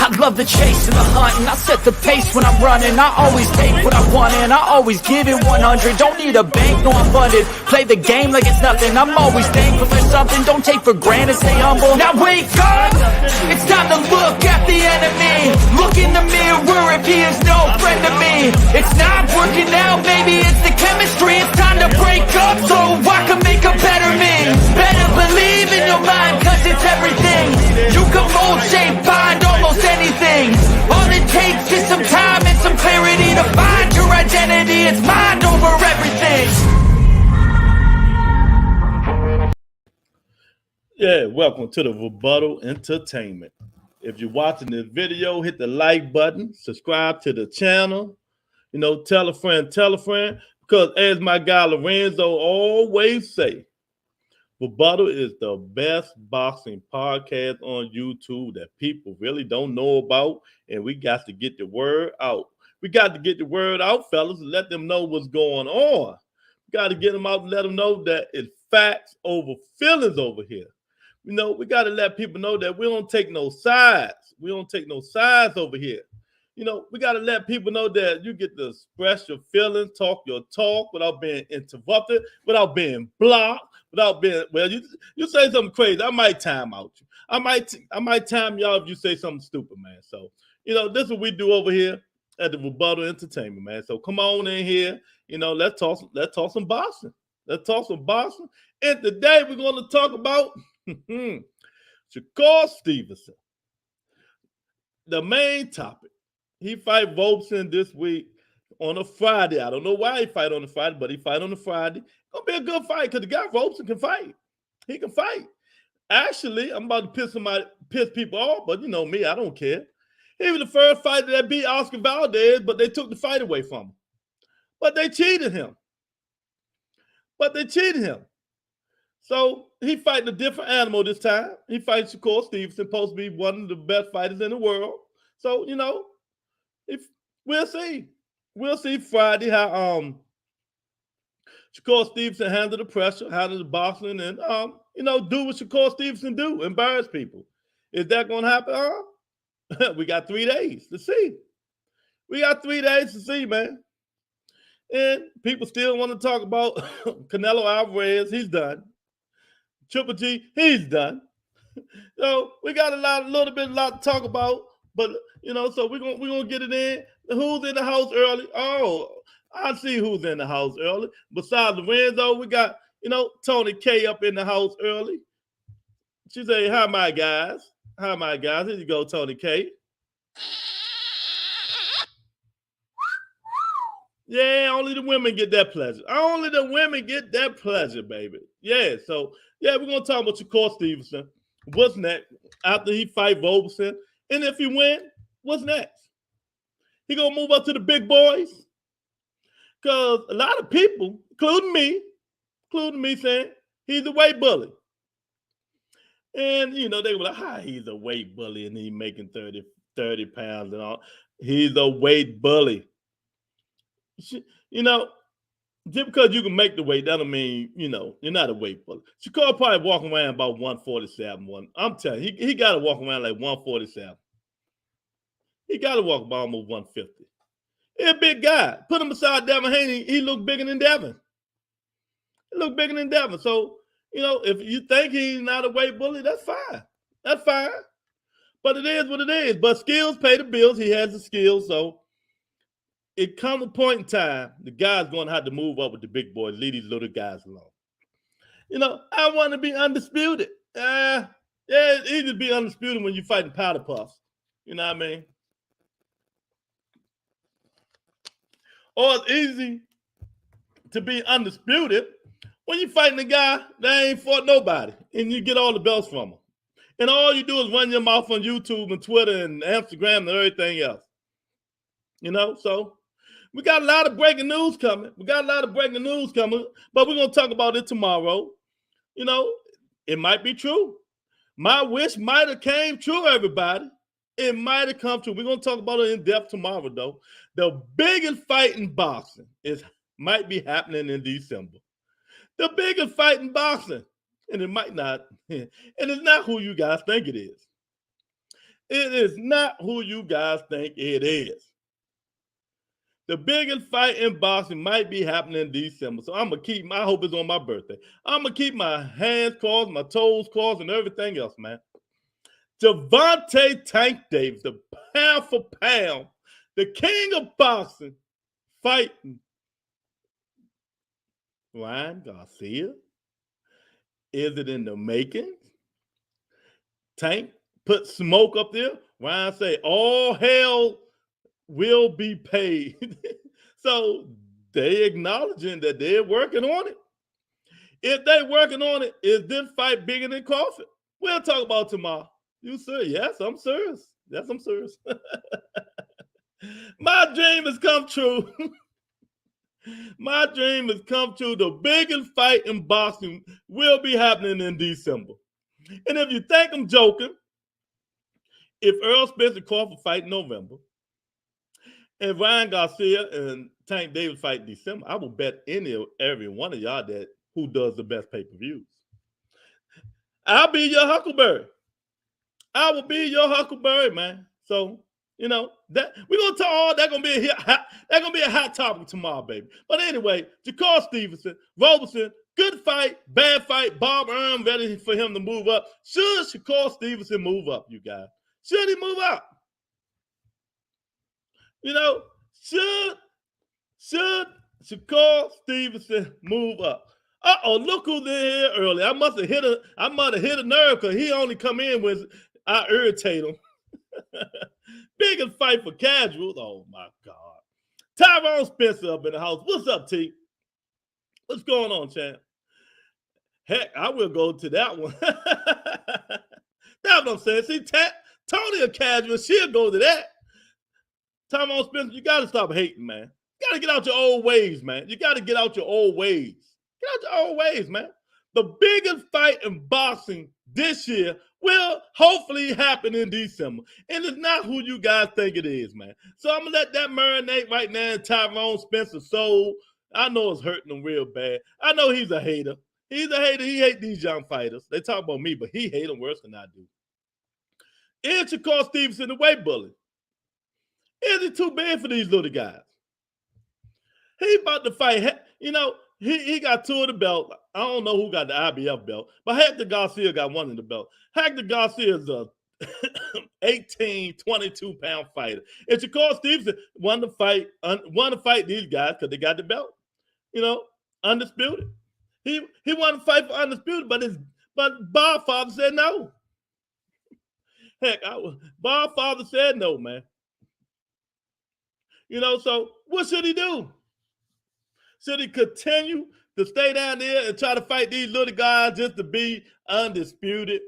I love the chase and the hunt, and I set the pace when I'm running. I always take what I want and I always give it 100. Don't need a bank, no I'm funded. Play the game like it's nothing. I'm always thankful for something. Don't take for granted, stay humble. Now wake up, it's time to look at the enemy. Look in the mirror if he is no friend to me. It's not working out, maybe it's the chemistry. It's time to break up so I can make a better me. Better believe in your mind, cause it's everything. You can mold, shape, find almost anything. All it takes is some time and some clarity to find your identity. It's mind over everything. Yeah, welcome to the Rebuttal Entertainment. If you're watching this video, hit the like button, subscribe to the channel, tell a friend, because as my guy Lorenzo always say, Rebuttal is the best boxing podcast on YouTube that people really don't know about, and we got to get the word out. We got to get the word out, fellas, and let them know what's going on. We got to get them out and let them know that it's facts over feelings over here. We got to let people know that we don't take no sides. We don't take no sides over here. We got to let people know that you get to express your feelings, talk your talk without being interrupted, without being blocked, without being, well, you say something crazy, I might time out you. I might time y'all if you say something stupid, man. So, this is what we do over here at the Rebuttal Entertainment, man. So come on in here, let's talk some boxing. Let's talk some boxing. And today we're going to talk about Shakur Stevenson. The main topic. He fight Volkson this week on a Friday. I don't know why he fight on a Friday, but he fight on a Friday. Gonna be a good fight because the guy Volkson can fight. He can fight. Actually, I'm about to piss people off, but you know me, I don't care. He was the first fighter that beat Oscar Valdez, but they took the fight away from him. But they cheated him. So he fighting a different animal this time. He fights Shakur Stevenson, supposed to be one of the best fighters in the world. So, we'll see. We'll see Friday how Shakur Stevenson handle the pressure, handle the boxing, and do what Shakur Stevenson do, embarrass people. Is that gonna happen? We got 3 days to see. We got 3 days to see, man. And people still want to talk about Canelo Alvarez. He's done. Triple G, he's done. So we got a lot to talk about. But so we're gonna get it in. Who's in the house early? Oh, I see who's in the house early. Besides Lorenzo, we got Tony K up in the house early. She say, "Hi, my guys. Hi, my guys." Here you go, Tony K. Yeah, only the women get that pleasure. Only the women get that pleasure, baby. Yeah, so yeah, we're gonna talk about Shakur Stevenson. What's next after he fight Volkson? And if he win, what's next? He gonna move up to the big boys? Because a lot of people, including me, saying he's a weight bully. And, they were like, he's a weight bully and he's making 30 pounds and all. He's a weight bully. Just because you can make the weight, that don't mean, you're not a weight bully. Shakur probably walking around about 147. I'm telling you, he got to walk around like 147. He got to walk about almost 150. He's a big guy. Put him beside Devin Haney, he look bigger than Devin. So, if you think he's not a weight bully, that's fine. But it is what it is. But skills pay the bills. He has the skills. So it comes a point in time, the guy's going to have to move up with the big boys, leave these little guys alone. I want to be undisputed. Yeah, it's easy to be undisputed when you're fighting powder puffs. You know what I mean? Or it's easy to be undisputed when you're fighting a guy that ain't fought nobody and you get all the belts from him. And all you do is run your mouth on YouTube and Twitter and Instagram and everything else. So we got a lot of breaking news coming. But we're going to talk about it tomorrow. It might be true. My wish might have came true, everybody. It might have come true. We're going to talk about it in depth tomorrow, though. The biggest fight in boxing is might be happening in December. The biggest fight in boxing, and it might not, and it's not who you guys think it is. It is not who you guys think it is. The biggest fight in boxing might be happening in December. So I'm going to keep, I hope it's on my birthday. I'm going to keep my hands crossed, my toes crossed, and everything else, man. Gervonta Tank Davis, the pound for pound, the king of boxing, fighting Ryan Garcia. Is it in the making? Tank put smoke up there. Ryan say, all hell will be paid. So they acknowledging that they're working on it. If they're working on it, is this fight bigger than Crawford? We'll talk about tomorrow. You sir? Yes, I'm serious. Yes, I'm serious. My dream has come true. My dream has come true. The biggest fight in boxing will be happening in December. And if you think I'm joking, if Earl Spencer Crawford fight in November, and Ryan Garcia and Tank Davis fight in December, I will bet every one of y'all that who does the best pay-per-views. I'll be your Huckleberry. I will be your Huckleberry, man. So, you know, that we're gonna talk. That's gonna be a hot topic tomorrow, baby. But anyway, Shakur Stevenson, Roberson, good fight, bad fight. Bob Earn ready for him to move up. Should Shakur Stevenson move up, you guys? Should he move up? You know, should Shakur Stevenson move up? Look who's in here early. I must have hit a nerve because he only come in when I irritate him. Biggest fight for casuals. Oh my God. Tyrone Spencer up in the house. What's up, T? What's going on, champ? Heck, I will go to that one. That's what I'm saying. See, Tony a casual, she'll go to that. Tyrone Spencer, you got to stop hating, man. You got to get out your old ways, man. You got to get out your old ways. Get out your old ways, man. The biggest fight in boxing this year will hopefully happen in December. And it's not who you guys think it is, man. So I'm going to let that marinate right now in Tyrone Spencer's soul. I know it's hurting him real bad. I know he's a hater. He's a hater. He hates these young fighters. They talk about me, but he hates them worse than I do. Is Shakur Stevenson the weight bully? Is he too big for these little guys? He about to fight. You know, he got two of the belt. I don't know who got the IBF belt, but Hector Garcia got one of the belt. Hector Garcia is a 18, 22-pound fighter. And Shakur Stevenson won to fight these guys because they got the belt. You know, undisputed. He wanted to fight for undisputed, but Bob Father said no. Heck, Bob Father said no, man. You know, so what should he do? Should he continue to stay down there and try to fight these little guys just to be undisputed?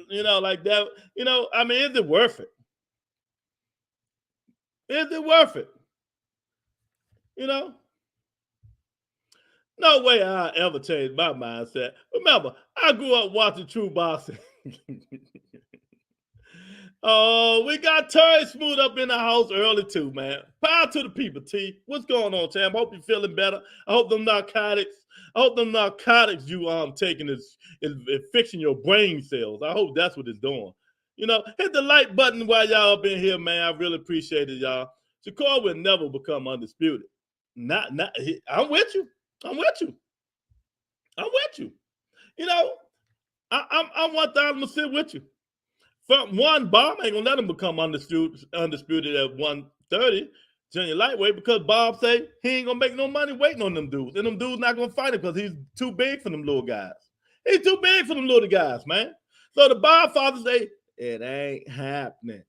You know, like that. You know, I mean, is it worth it? Is it worth it? You know? No way I ever changed my mindset. Remember, I grew up watching true boxing. Oh, we got Terry Smooth up in the house early too, man. Power to the people, T. What's going on, champ? Hope you're feeling better. I hope them narcotics you taking is fixing your brain cells. I hope that's what it's doing. You know, hit the like button while y'all up in here, man. I really appreciate it, y'all. Shakur will never become undisputed. I'm with you. I'm with you. You know, I'm 1,000% with you. From one, Bob ain't gonna let him become undisputed at 130 junior lightweight because Bob say he ain't gonna make no money waiting on them dudes, and them dudes not gonna fight him because he's too big for them little guys. He's too big for them little guys, man. So the Bob father say it ain't happening.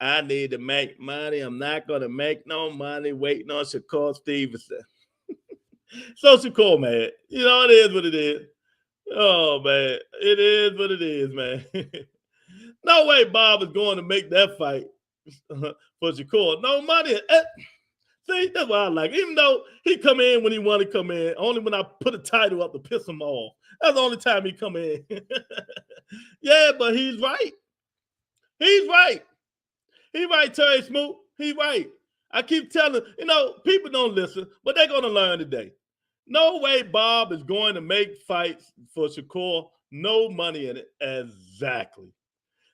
I need to make money. I'm not gonna make no money waiting on Shakur Stevenson. So Shakur, man, you know it is what it is. Oh man, it is what it is, man. No way Bob is going to make that fight for Shakur. No money. See, that's what I like. Even though he come in when he want to come in, only when I put a title up to piss him off. That's the only time he come in. Yeah, but he's right. He's right. He right, Terry Smoot. He right. I keep telling, people don't listen, but they're going to learn today. No way Bob is going to make fights for Shakur. No money in it. Exactly.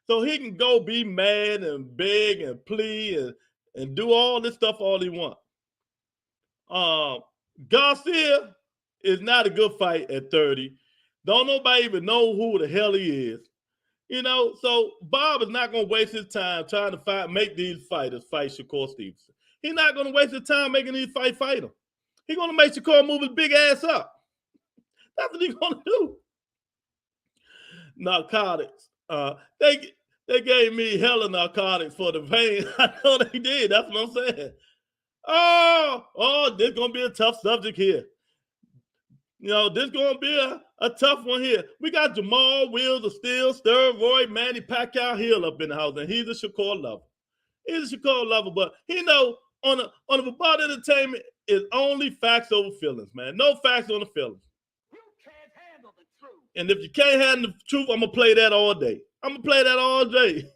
So he can go be mad and beg and plead and do all this stuff all he wants. Garcia is not a good fight at 30. Don't nobody even know who the hell he is. So Bob is not going to waste his time trying to make these fighters fight Shakur Stevenson. He's not going to waste his time making these fight him. He's going to make Shakur move his big ass up. That's what he's going to do. Narcotics. They gave me hella narcotics for the vein. I know they did. That's what I'm saying. Oh, this is going to be a tough subject here. This is going to be a tough one here. We got Jamal Wheels of Steel, Steroid, Manny Pacquiao Hill up in the house, and he's a Shakur lover. He's a Shakur lover, but on the Football Entertainment is only facts over feelings, man. No facts on the feelings. You can't handle the truth. And if you can't handle the truth, I'm going to play that all day. I'm going to play that all day.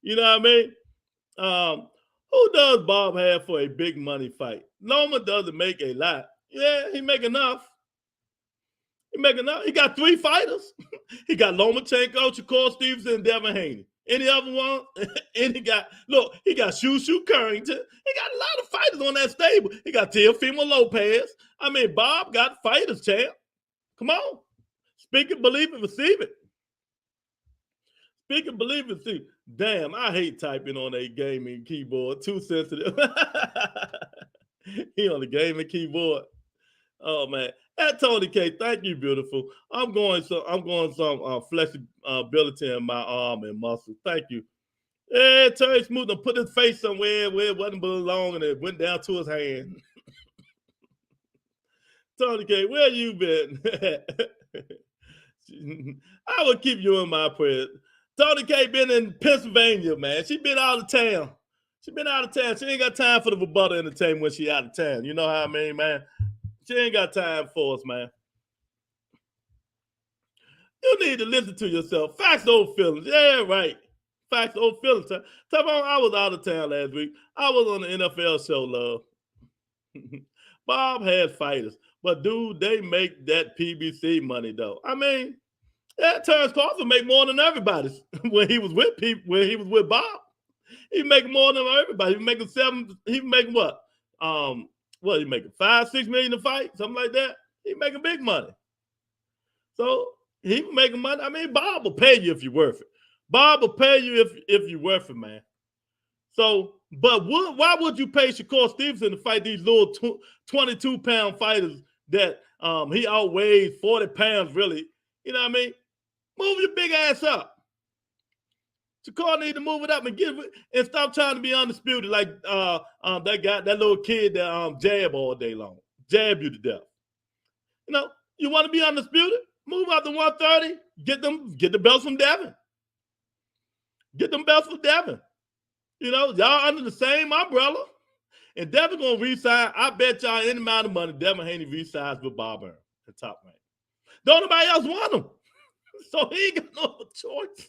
You know what I mean? Who does Bob have for a big money fight? Loma doesn't make a lot. Yeah, he make enough. He got 3 fighters. He got Lomachenko, Shakur Stevenson, and Devin Haney. Any other one? And he got Shushu Currington. He got a lot of fighters on that stable. He got Teofimo Lopez. I mean, Bob got fighters, champ. Come on. Speak it, believe it, receive it. Speak it, believe it, receive it. Damn, I hate typing on a gaming keyboard. Too sensitive. He on the gaming keyboard. Oh man, at Tony K, thank you, beautiful. I'm going some flexibility in my arm and muscle. Thank you. Yeah, Terry Smooth put his face somewhere where it wasn't belong and it went down to his hand. Tony K, where you been? I will keep you in my prayers. Tony K been in Pennsylvania, man. She been out of town. She ain't got time for the rebuttal entertainment when she out of town. You know how I mean, man? She ain't got time for us, man. You need to listen to yourself. Facts over feelings. Yeah, right. Facts over feelings. I was out of town last week. I was on the NFL show, love. Bob has fighters. But, dude, they make that PBC money, though. I mean, Terrence Crawford make more than everybody when he was with Bob. He making more than everybody. He making what? What he making? $5-6 million a fight, something like that. He making big money. So he making money. I mean, Bob will pay you if you're worth it. Bob will pay you if you're worth it, man. So, but why would you pay Shakur Stevenson to fight these little 22-pound fighters that he outweighs 40 pounds, really? You know what I mean? Move your big ass up. Shakur need to move it up and stop trying to be undisputed like that little kid that jab all day long. Jab you to death. You want to be undisputed? Move out to 130. Get the belts from Devin. Get them belts from Devin. Y'all under the same umbrella. And Devin gonna re-sign. I bet y'all any amount of money Devin Haney re-signs with Bob Byrne, the top rank. Don't nobody else want him. So he ain't got no choice.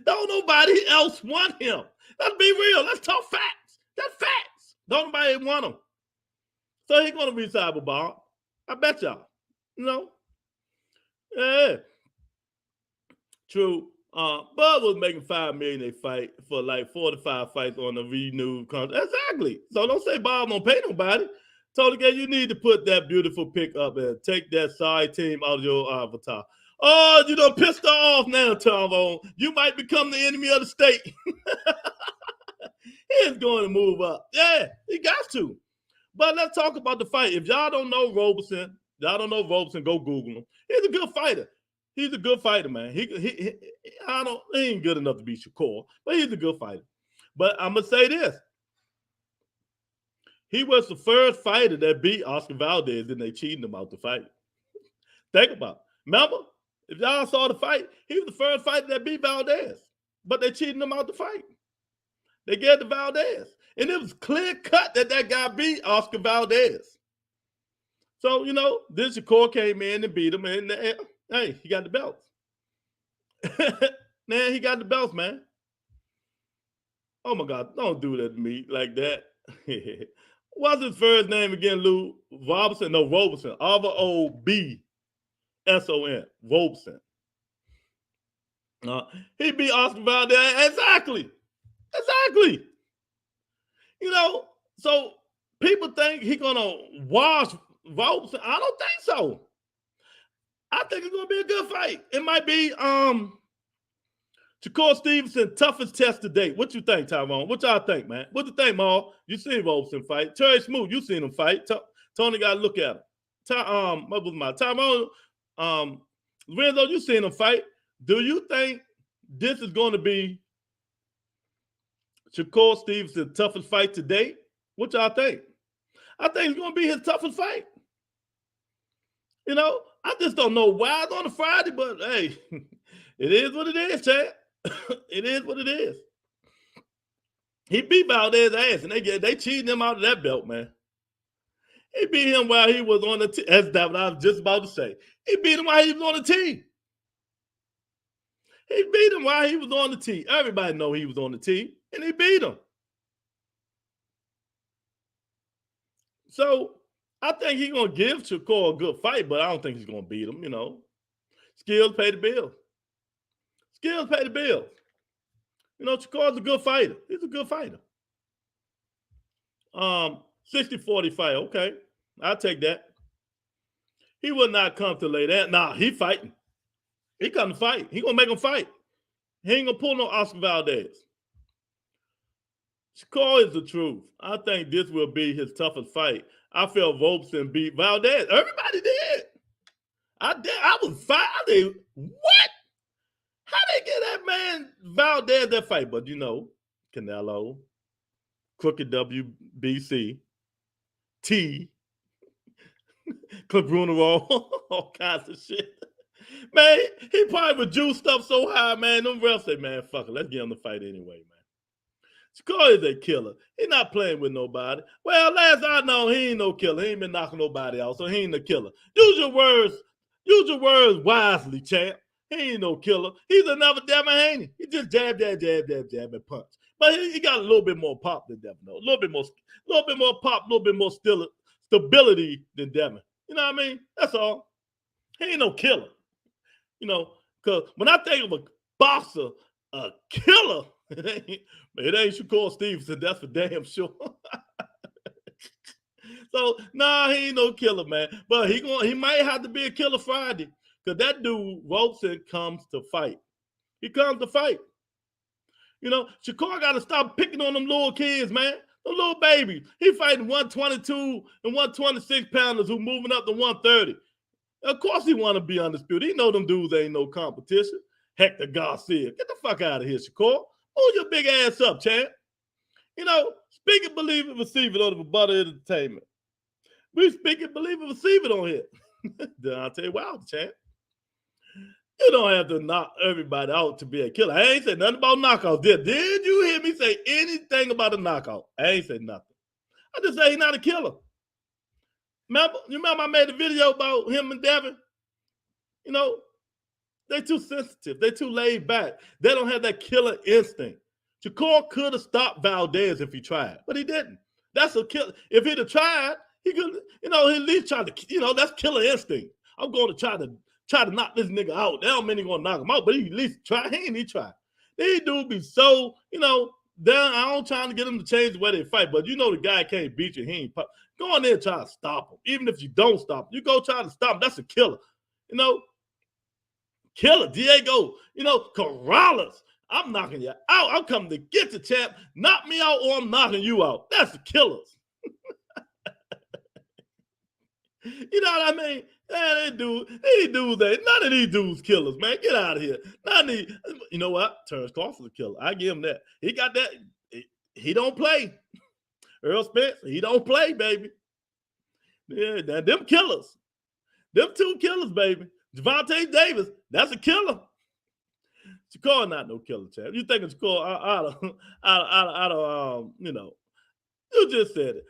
Don't nobody else want him. Let's be real. Let's talk facts. That's facts. Don't nobody want him. So he's going to re-sign with Bob. I bet y'all. Yeah. True. Bud was making $5 million a fight for like 45 fights on a renewed contract. Exactly. So don't say Bob don't pay nobody. Tony K, you need to put that beautiful pic up and take that sorry team out of your avatar. Oh, you done pissed her off now, Tom. You might become the enemy of the state. He's going to move up. Yeah, he got to. But let's talk about the fight. If y'all don't know Roberson, go Google him. He's a good fighter. He's a good fighter, man. He ain't good enough to be Shakur, but he's a good fighter. But I'm going to say this. He was the first fighter that beat Oscar Valdez and they cheated him out the fight. Think about it. Remember? If y'all saw the fight, he was the first fighter that beat Valdez. But they cheated him out the fight. They gave it to Valdez. And it was clear cut that guy beat Oscar Valdez. So, this Shakur came in and beat him. And, hey, he got the belts. Man, he got the belts, man. Oh, my God. Don't do that to me like that. What's his first name again, Lou? Robertson? No, Robertson. R-O-B-S-O-N. Robertson. He beat Oscar Valdez. Exactly. Exactly. You know, so people think he's going to wash Robertson. I don't think so. I think it's going to be a good fight. It might be Shakur Stevenson, toughest test to date. What you think, Tyrone? What y'all think, man? What you think, Maul? You seen Robertson fight. Terry Smoot, you seen him fight. Tony got to look at him. What was my Tyrone? Lorenzo, you seen him fight. Do you think this is going to be Shakur Stevenson's toughest fight to date? What y'all think? I think it's going to be his toughest fight. You know, I just don't know why it's on a Friday, but hey, it is what it is, Chad. It is what it is. He beat Valdez's ass, and they cheated him out of that belt, man. He beat him while he was on the team. That's what I was just about to say. He beat him while he was on the team. He beat him while he was on the team. Everybody know he was on the team, and he beat him. So I think he's going to give Shakur a good fight, but I don't think he's going to beat him, you know. Skills pay the bills. Skills pay the bills. You know, Shakur's a good fighter. He's a good fighter. 60-40 fight. Okay. I'll take that. He will not come to lay that. Nah, he fighting. He come to fight. He going to make him fight. He ain't going to pull no Oscar Valdez. Shakur is the truth. I think this will be his toughest fight. I felt Robertson beat Valdez. Everybody did. I did. I was fine. I did. What? How they get that man Valdez that fight? But you know, Canelo, Crooked WBC, T, Clip Bruno, all kinds of shit. Man, he probably would juice stuff so high, man. Them refs say, man, fuck it. Let's get him to fight anyway, man. Shakur is a killer. He's not playing with nobody. Well, last I know, he ain't no killer. He ain't been knocking nobody out, so he ain't a killer. Use your words wisely, champ. He ain't no killer. He's another Devin Haney. He just jab, and punch. But he got a little bit more pop than Devin, though. A little bit more pop, a little bit more stability than Devin. You know what I mean? That's all. He ain't no killer. You know, because when I think of a boxer, a killer, it ain't Shakur Stevenson. That's for damn sure. So, nah, he ain't no killer, man. But he might have to be a killer Friday. Because that dude, Robertson, comes to fight. He comes to fight. You know, Shakur got to stop picking on them little kids, man. Them little babies. He fighting 122 and 126 pounders who moving up to 130. Of course he want to be undisputed. He know them dudes ain't no competition. Hector Garcia. Get the fuck out of here, Shakur. Hold your big ass up, champ. You know, speak it, believe it, receive it on the Butter Entertainment. We speak it, believe it, receive it on here. Deontay Wilder, champ. You don't have to knock everybody out to be a killer. I ain't said nothing about knockouts. Did you hear me say anything about a knockout? I ain't said nothing. I just say he's not a killer. You remember I made a video about him and Devin? You know, they too sensitive. They too laid back. They don't have that killer instinct. Shakur could have stopped Valdez if he tried, but he didn't. That's a killer. If he'd have tried, he could, you know, he at least try to, you know, that's killer instinct. I'm going to try to knock this nigga out. That don't mean he's going to knock him out, but he at least try. He ain't try. These dudes be so, you know, I don't trying to get them to change the way they fight, but you know the guy can't beat you. He ain't go in there and try to stop him. Even if you don't stop him, you go try to stop him. That's a killer. You know, killer, Diego, you know, Corrales. I'm knocking you out. I'm coming to get the champ. Knock me out or I'm knocking you out. That's the killers. You know what I mean? Man, none of these dudes killers, man. Get out of here. None of these, you know what? Terrence Crawford's a killer. I give him that. He got that. He don't play. Earl Spence, he don't play, baby. Yeah, them killers. Them two killers, baby. Javante Davis, that's a killer. Shakur not no killer, champ. You think of Shakur out of you know, you just said it.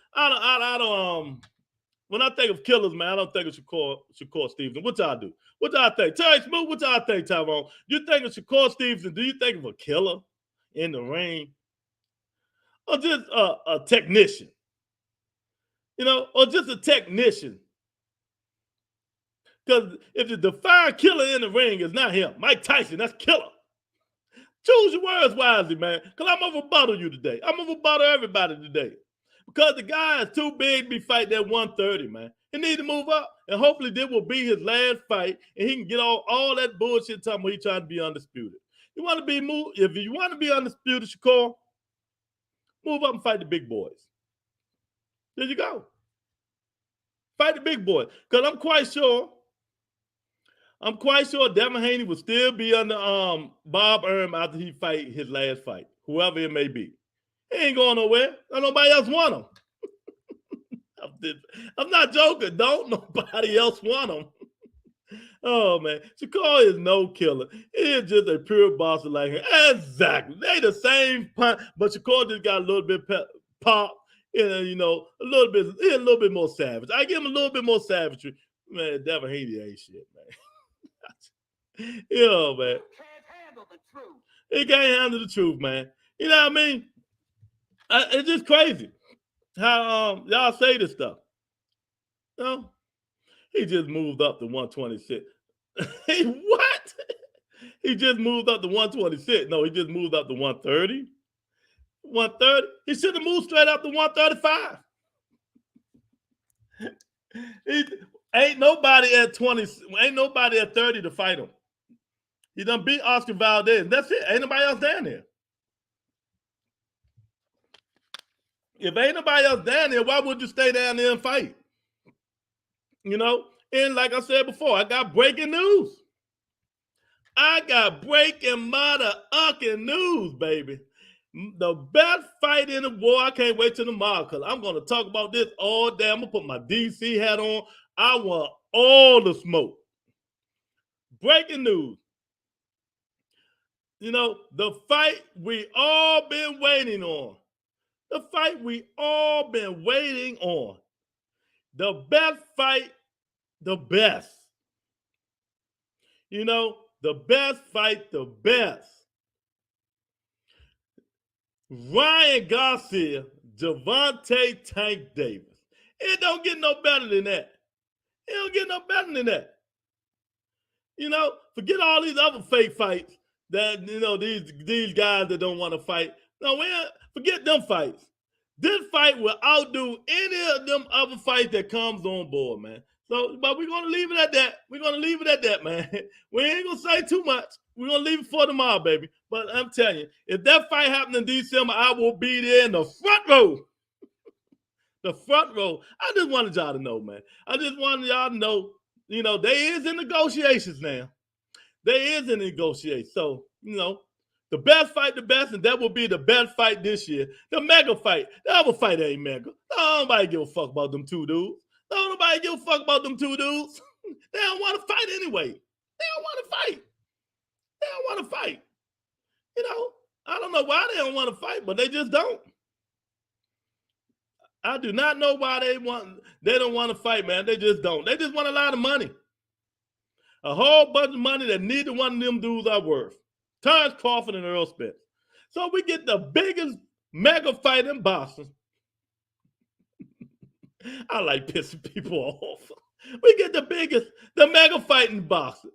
When I think of killers, man, I don't think of Shakur Stevenson. What y'all do? What y'all think? Terry Smooth, what y'all think, Tyrone? You think of Shakur Stevenson, do you think of a killer in the ring? or just a technician, or just a technician. Because if the defined killer in the ring is not him, Mike Tyson, that's killer. Choose your words wisely, man, because I'm going to rebuttal you today. I'm going to rebuttal everybody today. Because the guy is too big to be fighting at 130, man. He need to move up, and hopefully this will be his last fight, and he can get all that bullshit talking about he trying to be undisputed. You want to be if you want to be undisputed, Shakur, move up and fight the big boys. There you go. Fight the big boys. Because I'm quite sure Devin Haney will still be under Bob Arum after he fight his last fight, whoever it may be. He ain't going nowhere. Nobody else want him. I'm not joking. Don't nobody else want him. Oh, man. Shakur is no killer. He is just a pure boxer like him. Exactly. They the same punch, but Shakur just got a little bit pop. And, a little bit more savage. I give him a little bit more savagery. Man, Devin Haney ain't shit, man. Man. He can't handle the truth. He can't handle the truth, man. You know what I mean? It's just crazy how y'all say this stuff. He just moved up to 126. What? He just moved up to 126. No, he just moved up to 130. 130. He should have moved straight up to 135. Ain't nobody at 20. Ain't nobody at 30 to fight him. He done beat Oscar Valdez. That's it. Ain't nobody else down there. If ain't nobody else down there, why would you stay down there and fight? And like I said before, I got breaking news. I got breaking mother-ucking news, baby. The best fight in the war. I can't wait till tomorrow because I'm going to talk about this all day. I'm going to put my DC hat on. I want all the smoke. Breaking news. The fight we all been waiting on. The fight we all been waiting on. The best fight, the best. The best fight, the best. Ryan Garcia, Gervonta Tank Davis. It don't get no better than that. It don't get no better than that. Forget all these other fake fights that, these guys that don't want to fight. No, forget them fights. This fight will outdo any of them other fights that comes on board, man. So, but we're going to leave it at that. We're going to leave it at that, man. We ain't going to say too much. We're going to leave it for tomorrow, baby. But I'm telling you, if that fight happens in December, I will be there in the front row. The front row. I just wanted y'all to know, man. I just wanted y'all to know, they is in negotiations now. They is in negotiations. So, the best fight, the best, and that will be the best fight this year. The mega fight. The other fight ain't mega. Nobody give a fuck about them two dudes. Nobody give a fuck about them two dudes. They don't want to fight anyway. They don't want to fight. They don't want to fight. I don't know why they don't want to fight, but they just don't. I do not know why they don't want to fight, man. They just don't. They just want a lot of money. A whole bunch of money that neither one of them dudes are worth. Terrence Crawford and Earl Spence. So we get the biggest mega fight in boxing. I like pissing people off. We get the mega fight in boxing.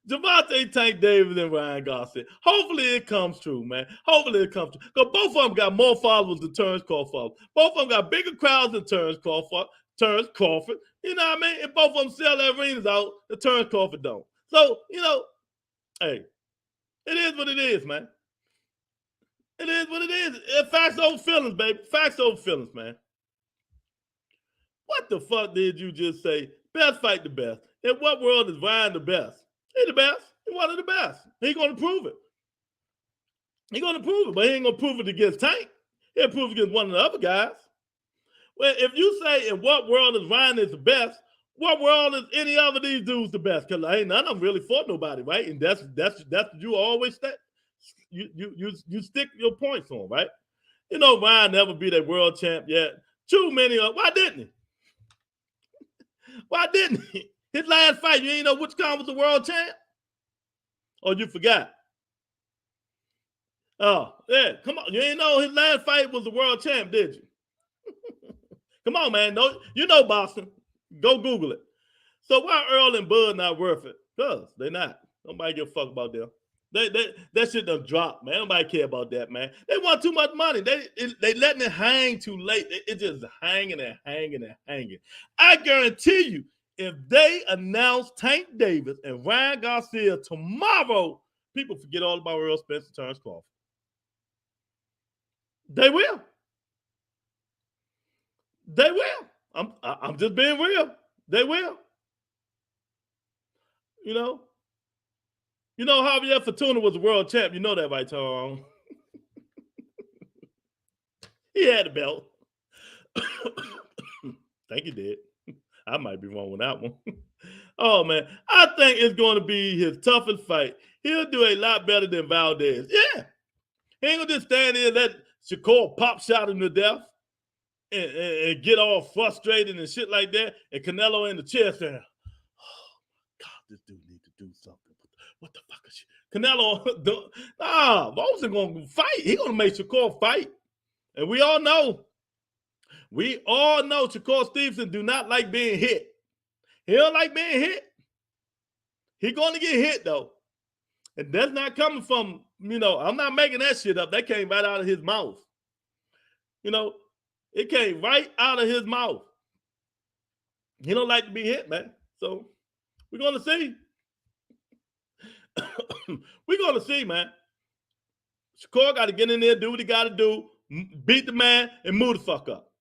Gervonta Tank Davis and Ryan Garcia. Hopefully it comes true, man. Hopefully it comes true. Because both of them got more followers than Terrence Crawford. Both of them got bigger crowds than Terrence Crawford. You know what I mean? If both of them sell their arenas out, the Terrence Crawford don't. So, hey, it is what it is, man. It is what it is. Facts over feelings, baby. Facts over feelings, man. What the fuck did you just say? Best fight the best. In what world is Ryan the best? He the best. He one of the best. He gonna prove it. He gonna prove it, but he ain't gonna prove it against Tank. He'll prove it against one of the other guys. Well, if you say in what world is Ryan is the best, what world is any other of these dudes the best? Because ain't none of them really fought nobody, right? And that's you always say. You stick your points on, right? Ryan never be that world champ yet. Too many of why didn't he? Why didn't he? His last fight, you ain't know which one was the world champ? Or you forgot? Oh, yeah. Come on. You ain't know his last fight was the world champ, did you? Come on, man. No, you know Boston. Go Google it. So why Earl and Bud not worth it? Because they're not. Nobody give a fuck about them. That shit done dropped, man. Nobody care about that, man. They want too much money. They letting it hang too late. It's just hanging and hanging and hanging. I guarantee you, if they announce Tank Davis and Ryan Garcia tomorrow, people forget all about Earl Spence and Terrence Crawford. They will. They will. I'm just being real. They will. You know Javier Fortuna was a world champ. You know that, right, Tyrone? He had the belt. Think he did. I might be wrong with that one. Oh, man. I think it's going to be his toughest fight. He'll do a lot better than Valdez. Yeah. He ain't going to just stand there and let Shakur pop shot him to death and get all frustrated and shit like that. And Canelo in the chair saying, oh, God, this dude needs to do something. What the fuck is she? Canelo, Rose is going to fight. He's going to make Shakur fight. And we all know Shakur Stevenson do not like being hit. He don't like being hit. He's going to get hit, though. And that's not coming from, I'm not making that shit up. That came right out of his mouth. It came right out of his mouth. He don't like to be hit, man. So we're going to see. We're going to see, man. Shakur got to get in there, do what he got to do, beat the man, and move the fuck up.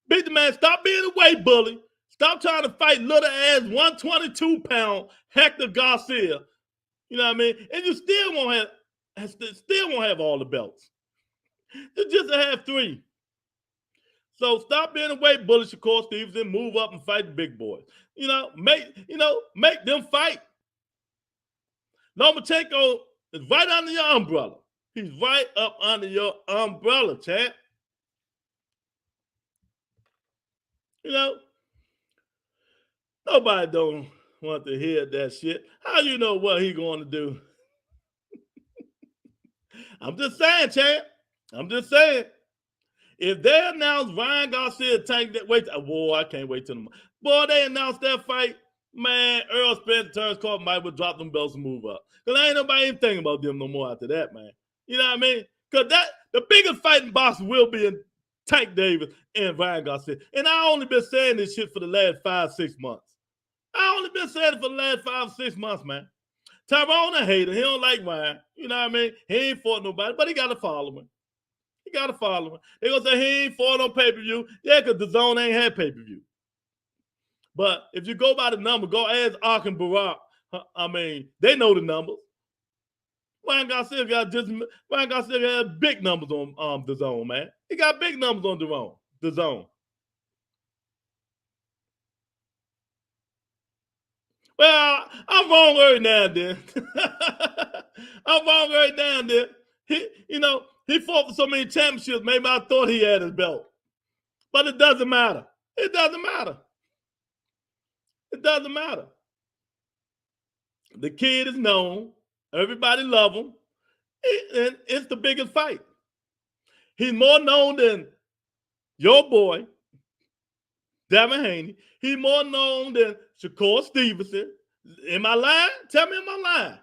Beat the man. Stop being a weight bully. Stop trying to fight little ass 122-pound Hector Garcia. You know what I mean? And you still won't have all the belts. You just have 3. So stop being a weight bully, Shakur Stevenson. Move up and fight the big boys. Make them fight. Lomachenko is right under your umbrella. He's right up under your umbrella, champ. Nobody don't want to hear that shit. How you know what he going to do? I'm just saying, champ. I'm just saying. If they announce Ryan Garcia Tank that I can't wait till they announce that fight, man, Earl Spence, Terrence Crawford might well drop them belts and move up. Because ain't nobody even thinking about them no more after that, man. You know what I mean? Because the biggest fight in boxing will be in Tank Davis and Ryan Garcia. And I only been saying this shit for the last 5-6 months. I only been saying it for the last 5-6 months, man. Tyrone a hater. He don't like Ryan. You know what I mean? He ain't fought nobody, but he got a following. He got a following. They gonna say he ain't fought on pay-per-view. Yeah, because the zone ain't had pay-per-view. But if you go by the number, go ask Ark and Barack. I mean, they know the numbers. Ryan Garcia got big numbers on the zone, man. He got big numbers on the zone. Well, I'm wrong every now and then. I'm wrong every now and then. He fought for so many championships, maybe I thought he had his belt. But it doesn't matter. It doesn't matter. It doesn't matter. The kid is known. Everybody love him. And it's the biggest fight. He's more known than your boy, Devin Haney. He's more known than Shakur Stevenson. Am I lying? Tell me, am I lying?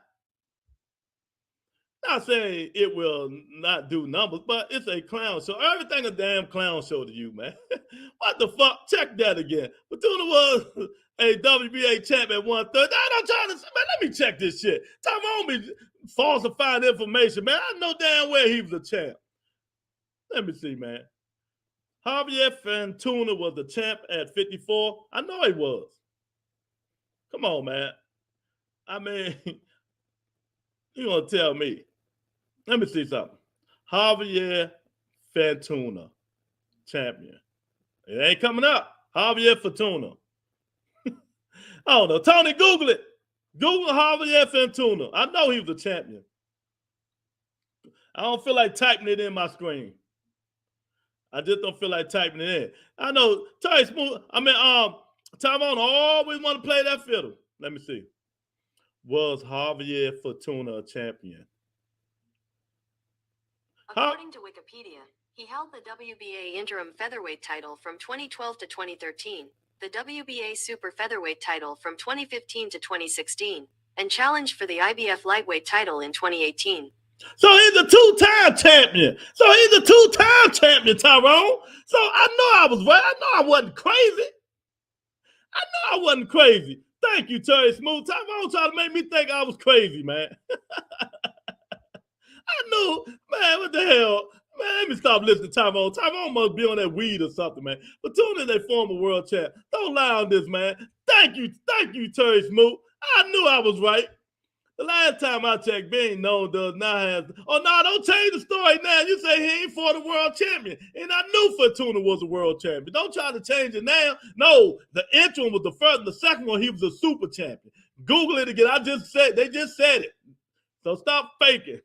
Not saying it will not do numbers, but it's a clown show. Everything a damn clown show to you, man. What the fuck? Check that again. Fortuna was a WBA champ at 130. I'm trying to say, man, let me check this shit. Tyrone be falsifying information, man. I know damn well he was a champ. Let me see, man. Javier Fortuna was the champ at 54. I know he was. Come on, man. I mean, you gonna tell me. Let me see something. Javier Fortuna, champion. It ain't coming up. Javier Fortuna. I don't know. Tony, Google it. Google Javier Fortuna. I know he was a champion. I don't feel like typing it in my screen. I just don't feel like typing it in. I know Tyrone always want to play that fiddle. Let me see. Was Javier Fortuna a champion? According to Wikipedia, he held the WBA interim featherweight title from 2012 to 2013, the WBA super featherweight title from 2015 to 2016, and challenged for the IBF lightweight title in 2018. So he's a two-time champion. Tyrone. So I know I was right. I know I wasn't crazy. Thank you, Terry Smooth. Tyrone tried to make me think I was crazy, man. I knew, man, what the hell? Man, let me stop listening to Tyrone. Tyrone must be on that weed or something, man. But tune in, they former world champ. Don't lie on this, man. Thank you, Terry Smooth. I knew I was right. The last time I checked, being known does not have. Oh no, don't change the story now. You say he ain't for the world champion, and I knew Fortuna was a world champion. Don't try to change it now. No, the interim was the first, and the second one he was a super champion. Google it again. They just said it. So stop faking.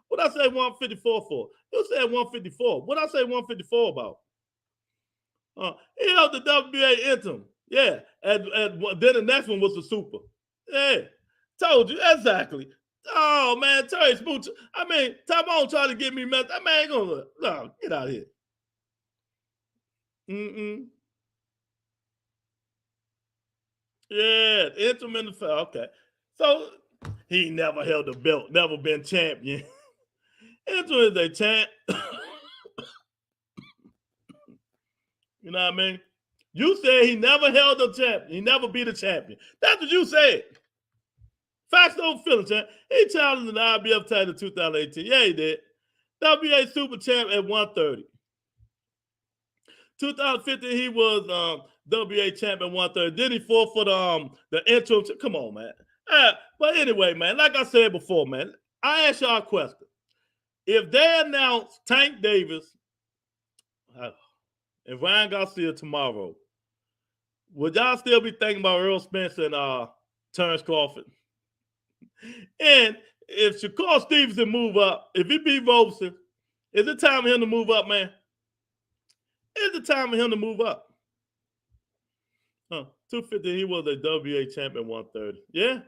What I say 154 for? You said 154. What I say 154 about? He held the WBA interim. Yeah, and then the next one was the super. Yeah. Told you, exactly. Oh, man, Terry Smooch. I mean, Tyrone trying to get me messed. That man ain't gonna, no, get out of here. Yeah, interim in the field. Okay. So, he never held a belt, never been champion. Interim is a champ. You know what I mean? You said he never held a champion. He never beat a champion. That's what you said. Facts don't feel it, champ. He challenged the IBF title in 2018. Yeah, he did. WBA super champ at 130. 2015, he was WBA champ at 130. Then he fought for the interim. Come on, man. But anyway, man, like I said before, man, I ask y'all a question. If they announce Tank Davis and Ryan Garcia tomorrow, would y'all still be thinking about Earl Spence and Terrence Crawford? And if Shakur Stevenson move up, if he beat Robeson, is it time for him to move up, man? Is it time for him to move up? 250, he was a WBA champion 130. Yeah,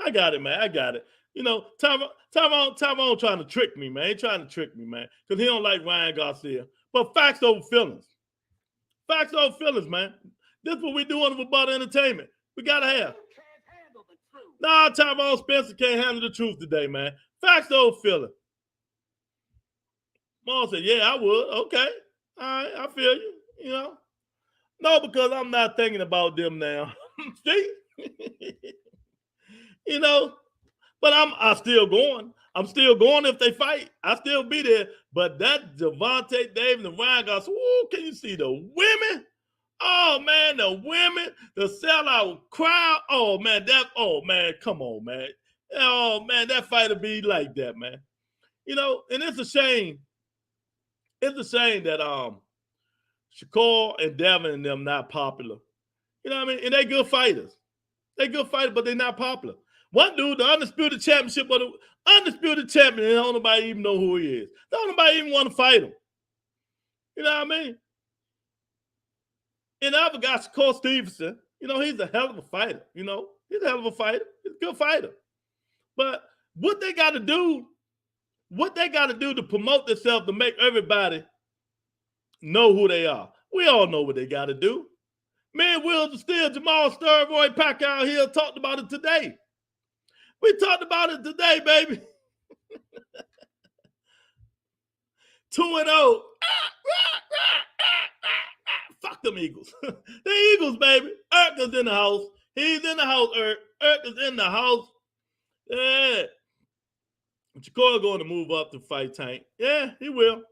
I got it, man. I got it. You know, Tyrone trying to trick me, man. He trying to trick me, man, because he don't like Ryan Garcia. But facts over feelings. Facts over feelings, man. This is what we do on the Rebuttal Entertainment. We got to have. Nah, Tyrone Spencer can't handle the truth today, man. Facts over feeling. Mom said, yeah, I would. Okay. All right, I feel you. You know? No, because I'm not thinking about them now. See? You know? But I'm still going. I'm still going if they fight. I still be there. But that Gervonta Davis and Ryan Garcia, can you see the women? Oh, man, the women, the sellout crowd. Oh, man, come on, man. Oh, man, that fight will be like that, man. You know, and it's a shame. It's a shame that Shakur and Devin and them not popular. You know what I mean? And they good fighters. They good fighters, but they're not popular. One dude, the undisputed championship, but the undisputed champion, don't nobody even know who he is. Don't nobody even want to fight him. You know what I mean? And the other guy, Shakur Stevenson, you know, he's a hell of a fighter. You know, he's a hell of a fighter. He's a good fighter. But what they got to do to promote themselves to make everybody know who they are. We all know what they got to do. Man, Will Steele, Jamal Stern, Roy Pacquiao here talked about it today. We talked about it today, baby. 2-0. Fuck them Eagles. The Eagles, baby. Erk is in the house. He's in the house, Erk. Erk is in the house. Yeah. Shakur going to move up to fight Tank. Yeah, he will.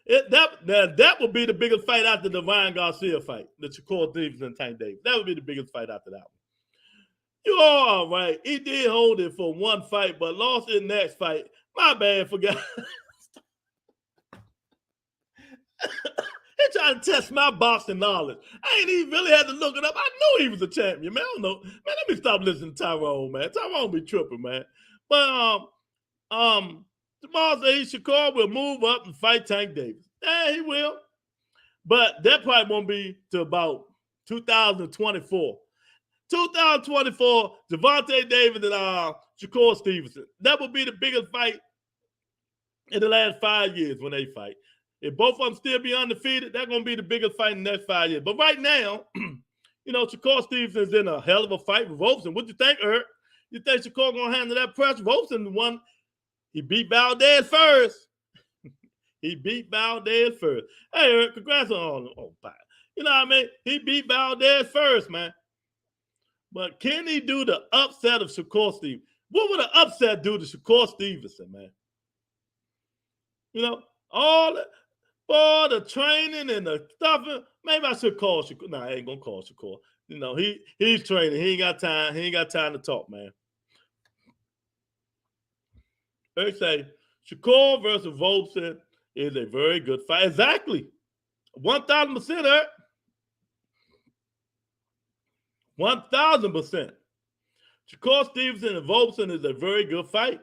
That would be the biggest fight after the Ryan Garcia fight, the Shakur Davis and Tank Davis. That would be the biggest fight after that one. You all right. He did hold it for one fight, but lost his next fight. My bad, forgot. He trying to test my boxing knowledge. I ain't even really had to look it up. I knew he was a champion, man. I don't know. Man, let me stop listening to Tyrone, man. Tyrone be tripping, man. But Jamal said Shakur will move up and fight Tank Davis. Yeah, he will. But that probably won't be till about 2024. 2024, Gervonta Davis and Shakur Stevenson. That will be the biggest fight in the last 5 years when they fight. If both of them still be undefeated, that's going to be the biggest fight in the next 5 years. But right now, Shakur Stevenson's in a hell of a fight with Volkson. What you think, Eric? You think Shakur going to handle that pressure? Volkson won. He beat Valdez first. He beat Valdez first. Hey, Eric, congrats on fight. You know what I mean? He beat Valdez first, man. But can he do the upset of Shakur Stevenson? What would an upset do to Shakur Stevenson, man? All the training and the stuff. Maybe I should call Shakur. No, I ain't gonna call Shakur. He's training. He ain't got time. He ain't got time to talk, man. They say Shakur versus Volkson is a very good fight. Exactly. 1,000%, Eric. 1,000%. Shakur Stevenson and Volkson is a very good fight.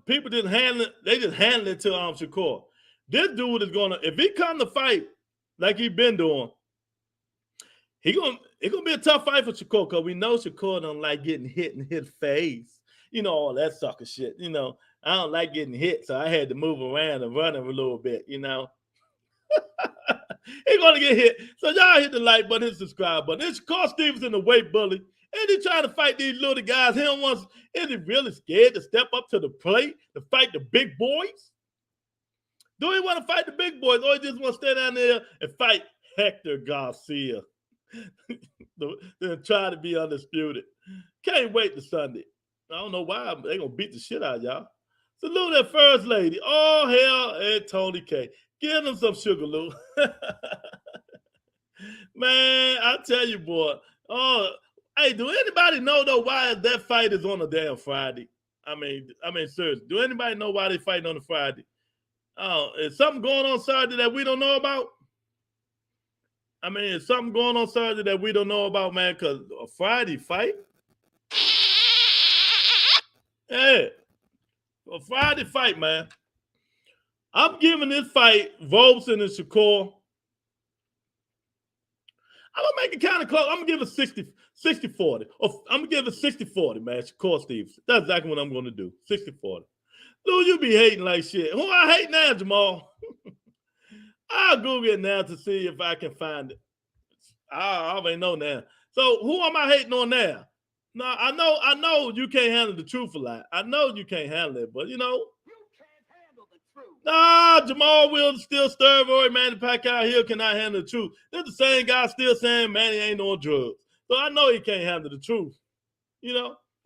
People didn't handle it. They just handled it to Shakur. This dude is gonna, if he come to fight like he been doing, it's gonna be a tough fight for Shakur because we know Shakur don't like getting hit in his face. All that sucker shit. I don't like getting hit, so I had to move around and run him a little bit. He's gonna get hit. So y'all hit the like button, hit the subscribe button. It's Shakur Stevenson, the weight bully. And he trying to fight these little guys. Is he really scared to step up to the plate to fight the big boys? Do he want to fight the big boys, or he just want to stay down there and fight Hector Garcia? Then try to be undisputed. Can't wait to Sunday. I don't know why they're going to beat the shit out of y'all. Salute that first lady. Oh, hell, and Tony K. Give them some sugar, Lou. Man, I tell you, boy. Oh, hey, do anybody know, though, why that fight is on a damn Friday? I mean, seriously, do anybody know why they fighting on a Friday? Is something going on Saturday that we don't know about? Is something going on Saturday that we don't know about, man? Because a Friday fight? Yeah. A Friday fight, man. I'm giving this fight Volkson and Shakur. I'm going to make it kind of close. I'm going to give it 60-40. I'm going to give it 60-40, man. Shakur Stevenson. That's exactly what I'm going to do. 60-40. Dude, you be hating like shit. Who I hate now, Jamal? I'll Google it now to see if I can find it. I already know now. So who am I hating on now? No, I know you can't handle the truth a lot. I know you can't handle it, but you can't handle the truth. Nah, Jamal Williams still steroid, Manny Pacquiao Hill cannot handle the truth. They're the same guy still saying Manny ain't on drugs. So I know he can't handle the truth. He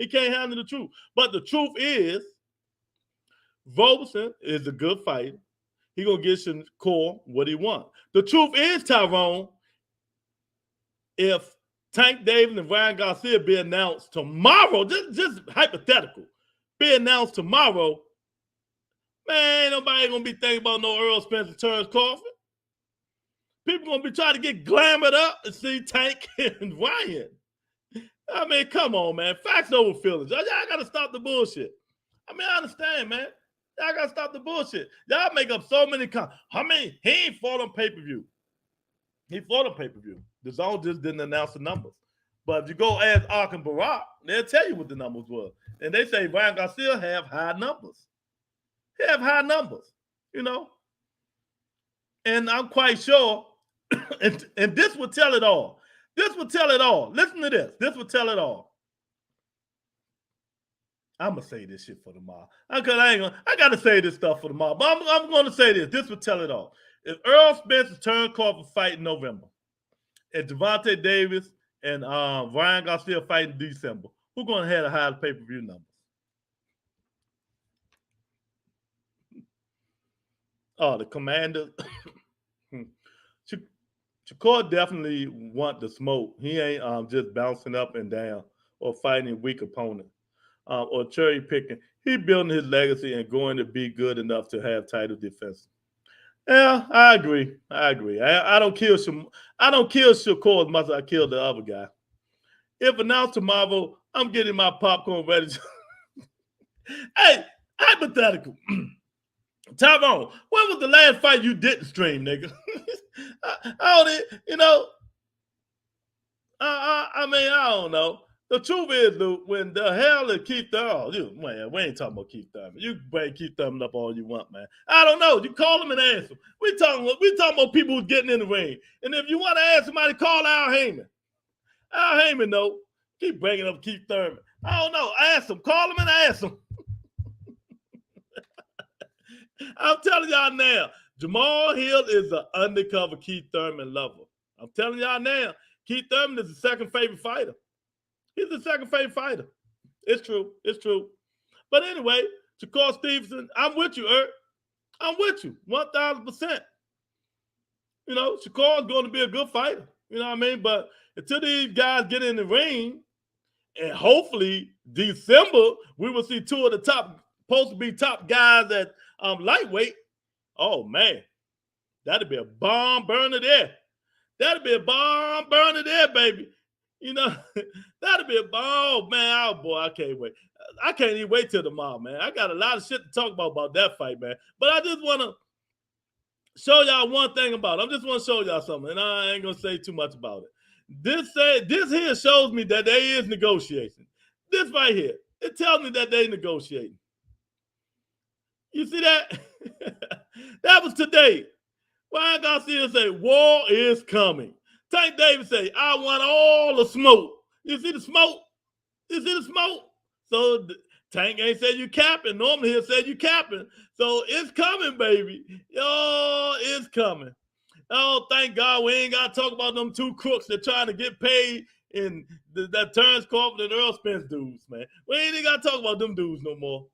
can't handle the truth. But the truth is, Volkson is a good fighter. He gonna get Shakur what he wants. The truth is, Tyrone, if Tank Davis and Ryan Garcia be announced tomorrow, just hypothetical, be announced tomorrow, man, ain't nobody gonna be thinking about no Earl Spencer Terrence Crawford. People gonna be trying to get glamored up and see Tank and Ryan. Come on, man. Facts over feelings. Y'all gotta stop the bullshit. I understand, man. Y'all gotta stop the bullshit. Y'all make up so many he ain't fought on pay-per-view. He fought on pay-per-view. The Zone just didn't announce the numbers. But if you go ask Ark and Barack, they'll tell you what the numbers were. And they say Ryan Garcia have high numbers. He have high numbers, And I'm quite sure, and this will tell it all. This will tell it all. Listen to this. This will tell it all. I'm going to say this shit for tomorrow. I got to say this stuff for tomorrow. But I'm going to say this. This will tell it all. If Earl Spencer Terrence Crawford fight in November, and Gervonta Davis and Ryan Garcia fight in December, who's going to have the highest pay-per-view numbers? Oh, the Commanders. Shakur definitely want the smoke. He ain't just bouncing up and down or fighting weak opponents. Or cherry picking. He building his legacy and going to be good enough to have title defense. Yeah, I agree. I don't kill Shakur as much as I kill the other guy. If announced tomorrow, I'm getting my popcorn ready. Hey, hypothetical. Tyrone, when was the last fight you didn't stream, nigga? I don't know. The truth is, Luke, when the hell is Keith Thurman? Man, we ain't talking about Keith Thurman. You bring Keith Thurman up all you want, man. I don't know. You call him and ask him. We talking about people who's getting in the ring. And if you want to ask somebody, call Al Heyman. Al Heyman, though, keep bringing up Keith Thurman. I don't know. Ask him. Call him and ask him. I'm telling y'all now, Jamal Hill is an undercover Keith Thurman lover. I'm telling y'all now, Keith Thurman is the second favorite fighter. He's the second favorite fighter. It's true. It's true. But anyway, Shakur Stevenson, I'm with you, Ert. I'm with you, 1,000%. You know, Shakur is going to be a good fighter. You know what I mean? But until these guys get in the ring, and hopefully December, we will see two of the supposed to be top guys at lightweight. Oh, man. That'd be a bomb burner there. That'd be a bomb burner there, baby. You know, that'd be a bomb, man. Oh, boy, I can't wait. I can't even wait till tomorrow, man. I got a lot of shit to talk about that fight, man. But I just want to show y'all one thing about it. I just want to show y'all something, and I ain't going to say too much about it. This here shows me that there is negotiation. This right here, it tells me that they negotiating. You see that? That was today. Ryan Garcia say, war is coming. Tank Davis say, I want all the smoke. You see the smoke? You see the smoke? So Tank ain't said you capping. Normally he'll say you capping. So it's coming, baby. Yo, it's coming. Oh, thank God we ain't got to talk about them two crooks that trying to get paid in that Terrence Crawford and Earl Spence dudes, man. We ain't even got to talk about them dudes no more.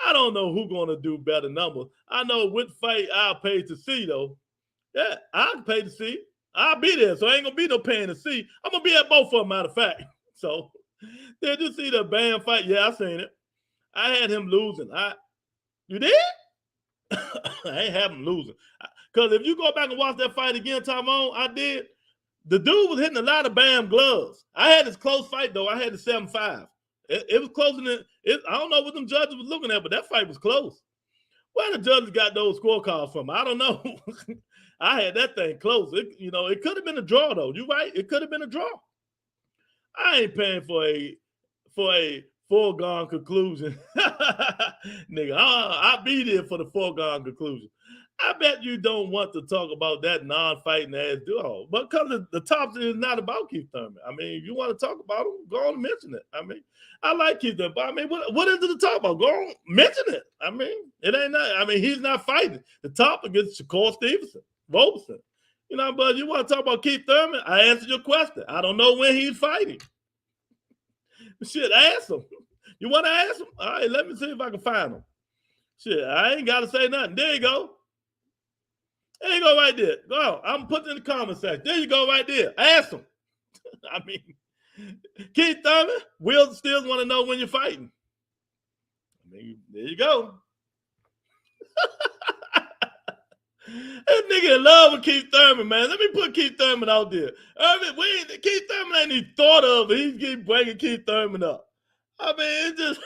I don't know who's going to do better numbers. I know which fight I'll pay to see, though. Yeah, I'll pay to see. I'll be there, so I ain't going to be no paying to see. I'm going to be at both of them, matter of fact. So, did you see the Bam fight? Yeah, I seen it. I had him losing. You did? I ain't have him losing. Because if you go back and watch that fight again, Tyrone, I did. The dude was hitting a lot of Bam gloves. I had this close fight, though. I had the 7-5. It was closer than I don't know what them judges was looking at, but that fight was close. Where the judges got those scorecards from? I don't know. I had that thing close. It could have been a draw, though. You right? It could have been a draw. I ain't paying for a foregone conclusion. Nigga, I'll be there for the foregone conclusion. I bet you don't want to talk about that non-fighting ass dude. But because the topic is not about Keith Thurman. I mean, if you want to talk about him, go on and mention it. I mean, I like Keith Thurman, but I mean, what is it to talk about? Go on, mention it. I mean, it ain't that. I mean, he's not fighting. The topic is Shakur Stevenson, Roberson. You know, but you want to talk about Keith Thurman? I answered your question. I don't know when he's fighting. Shit, ask him. You want to ask him? All right, let me see if I can find him. Shit, I ain't got to say nothing. There you go. There you go right there. Go. I'm putting in the comment section. There you go right there. Ask him. I mean, Keith Thurman, we'll still want to know when you're fighting. I mean, there you go. That nigga in love with Keith Thurman, man. Let me put Keith Thurman out there. Keith Thurman ain't even thought of it. He keep bringing Keith Thurman up. I mean, it's just,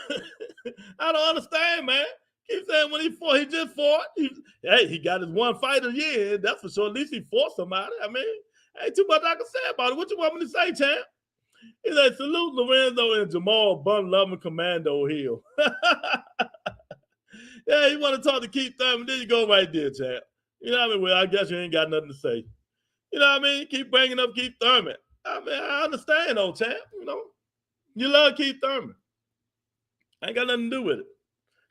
I don't understand, man. Keep saying when he just fought. He got his one fight a year. That's for sure. At least he fought somebody. I mean, ain't too much I can say about it. What you want me to say, champ? He's like, salute Lorenzo and Jamal Bun-Loving Commando Hill. Yeah, you want to talk to Keith Thurman? There you go right there, champ. You know what I mean? Well, I guess you ain't got nothing to say. You know what I mean? Keep bringing up Keith Thurman. I mean, I understand, though, champ. You know, you love Keith Thurman. Ain't got nothing to do with it.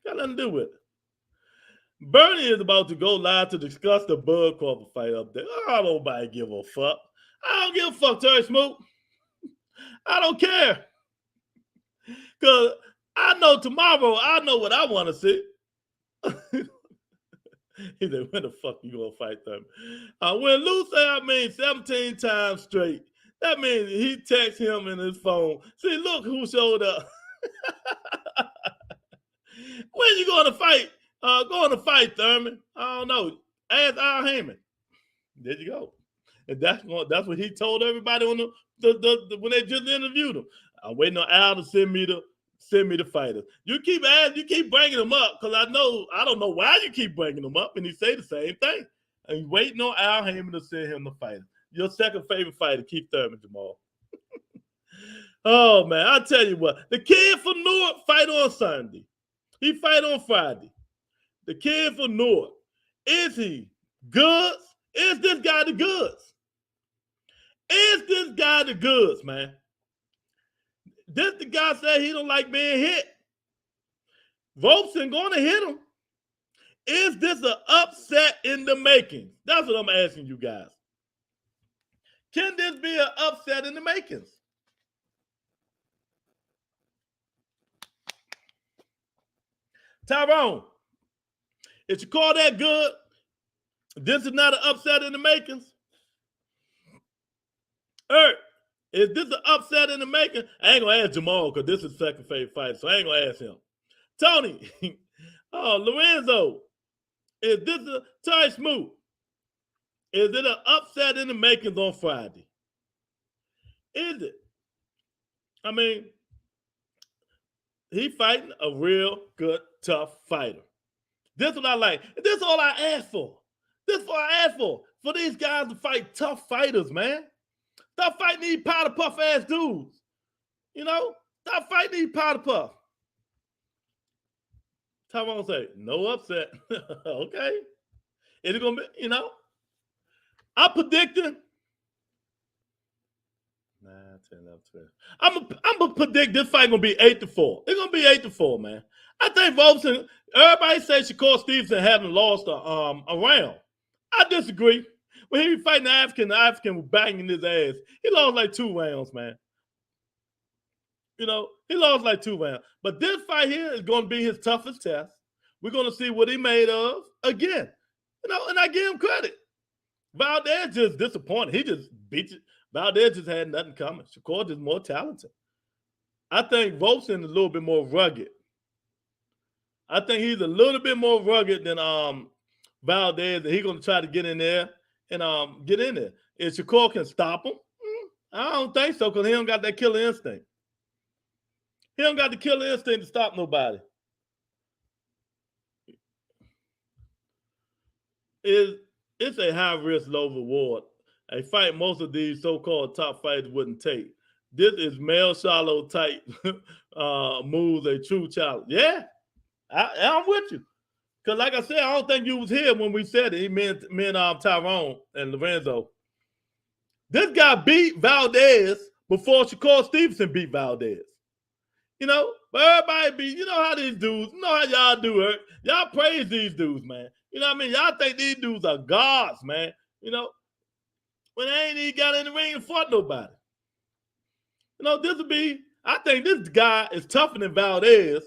Got nothing to do with it. Bernie is about to go live to discuss the Bud Crawford fight up there. I don't nobody give a fuck. I don't give a fuck, Terry Smoke. I don't care. Because I know tomorrow, I know what I want to see. He said, when the fuck you going to fight them? When Lou say I mean 17 times straight, that means he texts him in his phone. See, look who showed up. When you going to fight? Going to fight, Thurman? I don't know. Ask Al Heyman. There you go. And that's what he told everybody on when they just interviewed him. I'm waiting on Al to send me the fighters. You keep bringing them up because I don't know why you keep bringing them up, and he say the same thing. And you waiting on Al Heyman to send him the fighters. Your second favorite fighter, Keith Thurman, Jamal. Oh, man, I'll tell you what. The kid from Newark fight on Sunday. He fight on Friday. The kid from Newark. Is he goods? Is this guy the goods? Is this guy the goods, man? This the guy said he don't like being hit. Volkson going to hit him. Is this an upset in the making? That's what I'm asking you guys. Can this be an upset in the makings? Tyrone, if you call that good, this is not an upset in the makings. Is this an upset in the making? I ain't going to ask Jamal because this is second favorite fight, so I ain't going to ask him. Tony, Lorenzo, is this a Ty Smoot? Is it an upset in the makings on Friday? Is it? I mean, he fighting a real good, tough fighter. This is what I like. This is all I ask for. This is what I ask for. For these guys to fight tough fighters, man. Stop fighting these powder puff ass dudes. You know? Stop fighting these powder puff. Tyrone say, no upset. Okay. Is it going to be, you know? I'm predicting 9, 10, 11, 12. I'm gonna predict this fight gonna be 8-4. It's gonna be 8-4, man. I think Volkson, everybody say Shakur Stevenson haven't lost a round. I disagree. When he was fighting the African was banging his ass. He lost like 2 rounds, man. You know, he lost like 2 rounds. But this fight here is gonna be his toughest test. We're gonna see what he made of again. You know, and I give him credit. Valdez just disappointed. He just beat you. Valdez just had nothing coming. Shakur just more talented. I think Volkson is a little bit more rugged. I think he's a little bit more rugged than Valdez, and he's going to try to get in there and get in there. If Shakur can stop him, I don't think so because he don't got that killer instinct. He don't got the killer instinct to stop nobody. It's a high risk, low reward. A fight most of these so-called top fighters wouldn't take. This is Mel Shallow type moves, a true challenge. Yeah, I'm with you. Because like I said, I don't think you was here when we said it. He meant Tyrone and Lorenzo. This guy beat Valdez before Shakur Stevenson beat Valdez. You know, but everybody beat, you know how these dudes, you know how y'all do it. Y'all praise these dudes, man. You know what I mean? Y'all think these dudes are gods, man. You know, when they ain't even got in the ring and fought nobody. You know, this would be, I think this guy is tougher than Valdez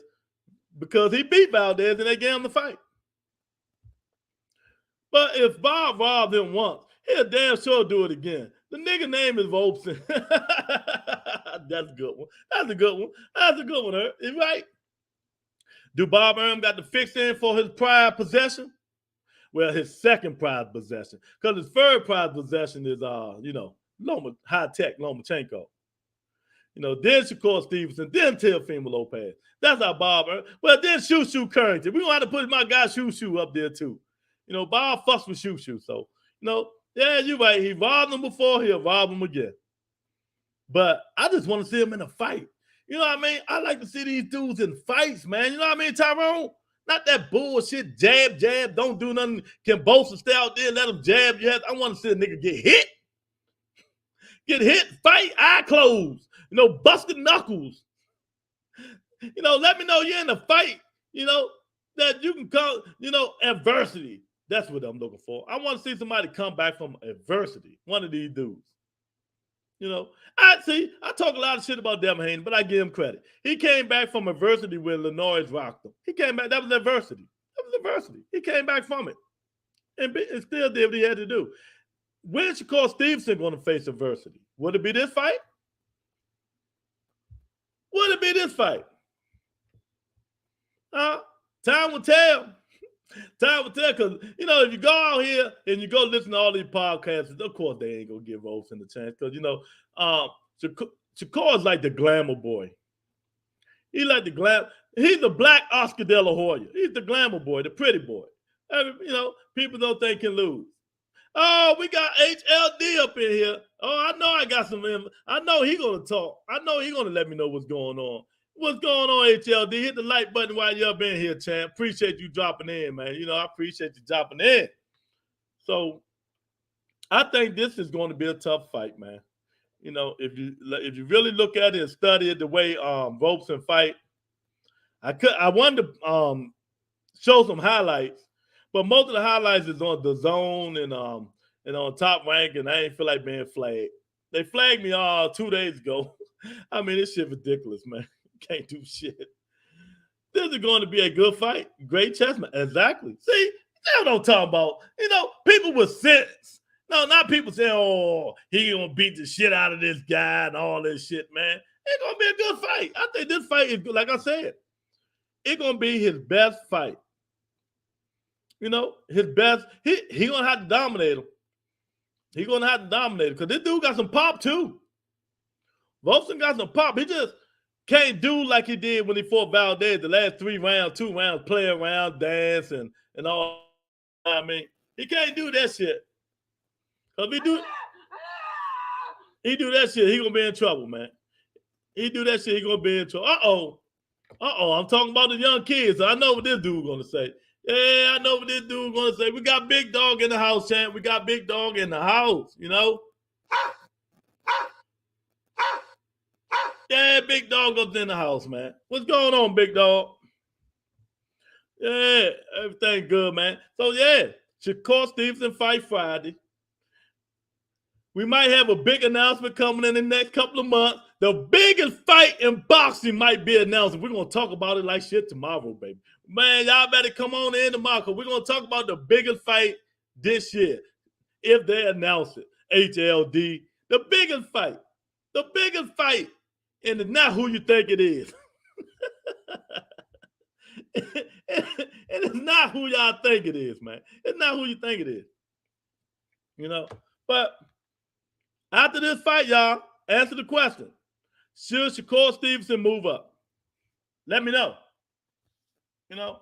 because he beat Valdez and they gave him the fight. But if Bob robbed him once, he'll damn sure do it again. The nigga name is Volkson. That's a good one. That's a good one. That's a good one, Herb. He's right. Do Bob Arum got the fix in for his prior possession? Well, his second prize possession. Because his third prize possession is, you know, high-tech Lomachenko. You know, then Shakur Stevenson, then Teofimo Lopez. That's how Bob Arum. Well, then Shoo Currington. We're going to have to put my guy Shoo up there, too. You know, Bob fucks with Shoo. So, you know, yeah, you're right. He robbed him before, he'll rob him again. But I just want to see him in a fight. You know what I mean? I like to see these dudes in fights, man. You know what I mean, Tyrone? Not that bullshit, jab, don't do nothing. Can Bolster stay out there and let him jab you? I want to see a nigga get hit. Get hit, fight, eye closed. You know, busted knuckles. You know, let me know you're in a fight, you know, that you can call, you know, adversity. That's what I'm looking for. I want to see somebody come back from adversity. One of these dudes. You know, I talk a lot of shit about Devin Haney, but I give him credit. He came back from adversity when Lenoir rocked him. He came back. That was adversity. That was adversity. He came back from it and still did what he had to do. When Shakur Stevenson going to face adversity? Would it be this fight? Would it be this fight? Time will tell. Time will tell, because, you know, if you go out here and you go listen to all these podcasts, of course they ain't going to give Volkson a chance because, you know, Shakur is like the glamour boy. He's like the he's the black Oscar De La Hoya. He's the glamour boy, the pretty boy. You know, people don't think he can lose. Oh, we got HLD up in here. Oh, I know I got some. I know he gonna talk. I know he gonna let me know what's going on. What's going on, HLD? Hit the like button while you're up in here, champ. Appreciate you dropping in, man. You know, I appreciate you dropping in. So I think this is going to be a tough fight, man. You know, if you really look at it and study it the way Robeson fight, I wanted to show some highlights, but most of the highlights is on the zone and on Top Rank, and I ain't feel like being flagged. They flagged me 2 days ago. I mean, this shit ridiculous, man. Can't do shit. This is going to be a good fight. Great chessman. Exactly. See, that's what I'm talking about. You know, people with sense. No, not people saying, oh, he gonna beat the shit out of this guy and all this shit, man. It's gonna be a good fight. I think this fight is good. Like I said, it's gonna be his best fight. You know, his best. He gonna have to dominate him. He gonna have to dominate him because this dude got some pop too. Robeson got some pop. He just can't do like he did when he fought Valdez the last 2 rounds, play around, dance, and all. I mean, he can't do that shit. Cause if he do that shit, he gonna be in trouble, man. He do that shit, he gonna be in trouble. I'm talking about the young kids. So I know what this dude gonna say. Yeah, I know what this dude gonna say. We got Big Dog in the house, champ. We got Big Dog in the house, you know. Yeah, Big Dog up in the house, man. What's going on, Big Dog? Yeah, everything good, man. So yeah, Shakur Stevenson fight Friday. We might have a big announcement coming in the next couple of months. The biggest fight in boxing might be announced. We're going to talk about it like shit tomorrow, baby. Man, y'all better come on in tomorrow because we're going to talk about the biggest fight this year. If they announce it, HLD, the biggest fight. The biggest fight. And it's not who you think it is. And it's not who y'all think it is, man. It's not who you think it is. You know, but after this fight, y'all, answer the question. Should Shakur Stevenson move up? Let me know. You know,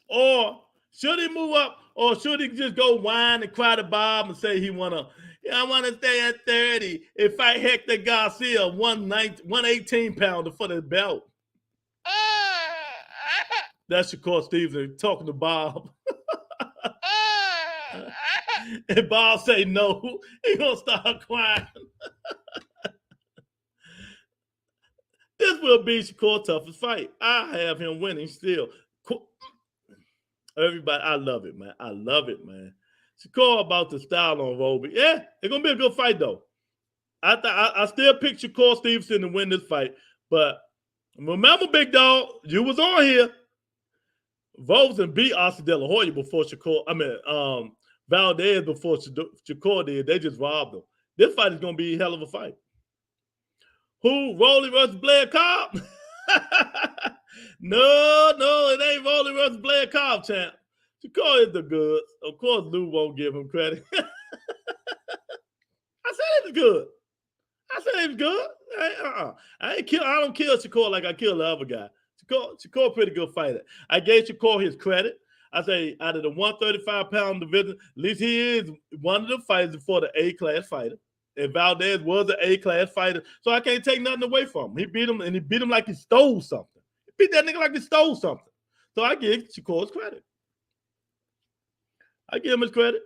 or should he move up, or should he just go whine and cry to Bob and say he I want to stay at 30 and fight Hector Garcia, 118 pounder for the belt? That's Shakur Stevenson talking to Bob. And Bob say no. He gonna start crying. This will be Shakur's toughest fight. I have him winning still. Everybody, I love it, man. I love it, man. Shakur about the style on Roby. Yeah, it's gonna be a good fight though. I still pick Shakur Stevenson to win this fight, but remember, Big Dog, you was on here. Robeson beat Oscar De La Hoya before Shakur. Valdez before Shakur did. They just robbed him. This fight is gonna be a hell of a fight. Who? Rolly versus Blair Cobb? No, it ain't Rolly versus Blair Cobb, champ. Shakur is the goods. Of course, Lou won't give him credit. I said it was good. I don't kill Shakur like I kill the other guy. Shakur pretty good fighter. I gave Shakur his credit. I say out of the 135-pound division, at least he is one of the fighters for the A-class fighter. And Valdez was an A-class fighter, so I can't take nothing away from him. He beat him, and he beat him like he stole something. He beat that nigga like he stole something. So I give Shakur his credit. I give him his credit.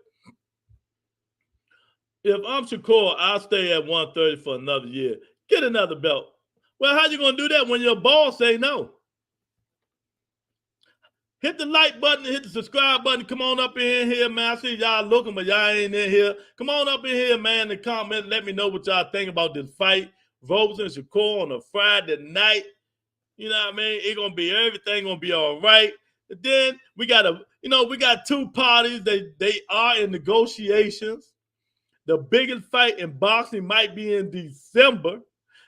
If I'm Shakur, I'll stay at 130 for another year. Get another belt. Well, how you going to do that when your boss say no? Hit the like button, hit the subscribe button. Come on up in here, man. I see y'all looking, but y'all ain't in here. Come on up in here, man, and comment. Let me know what y'all think about this fight. Robeson and Shakur on a Friday night. You know what I mean? It's gonna be everything gonna be all right. But then we got two parties. They are in negotiations. The biggest fight in boxing might be in December.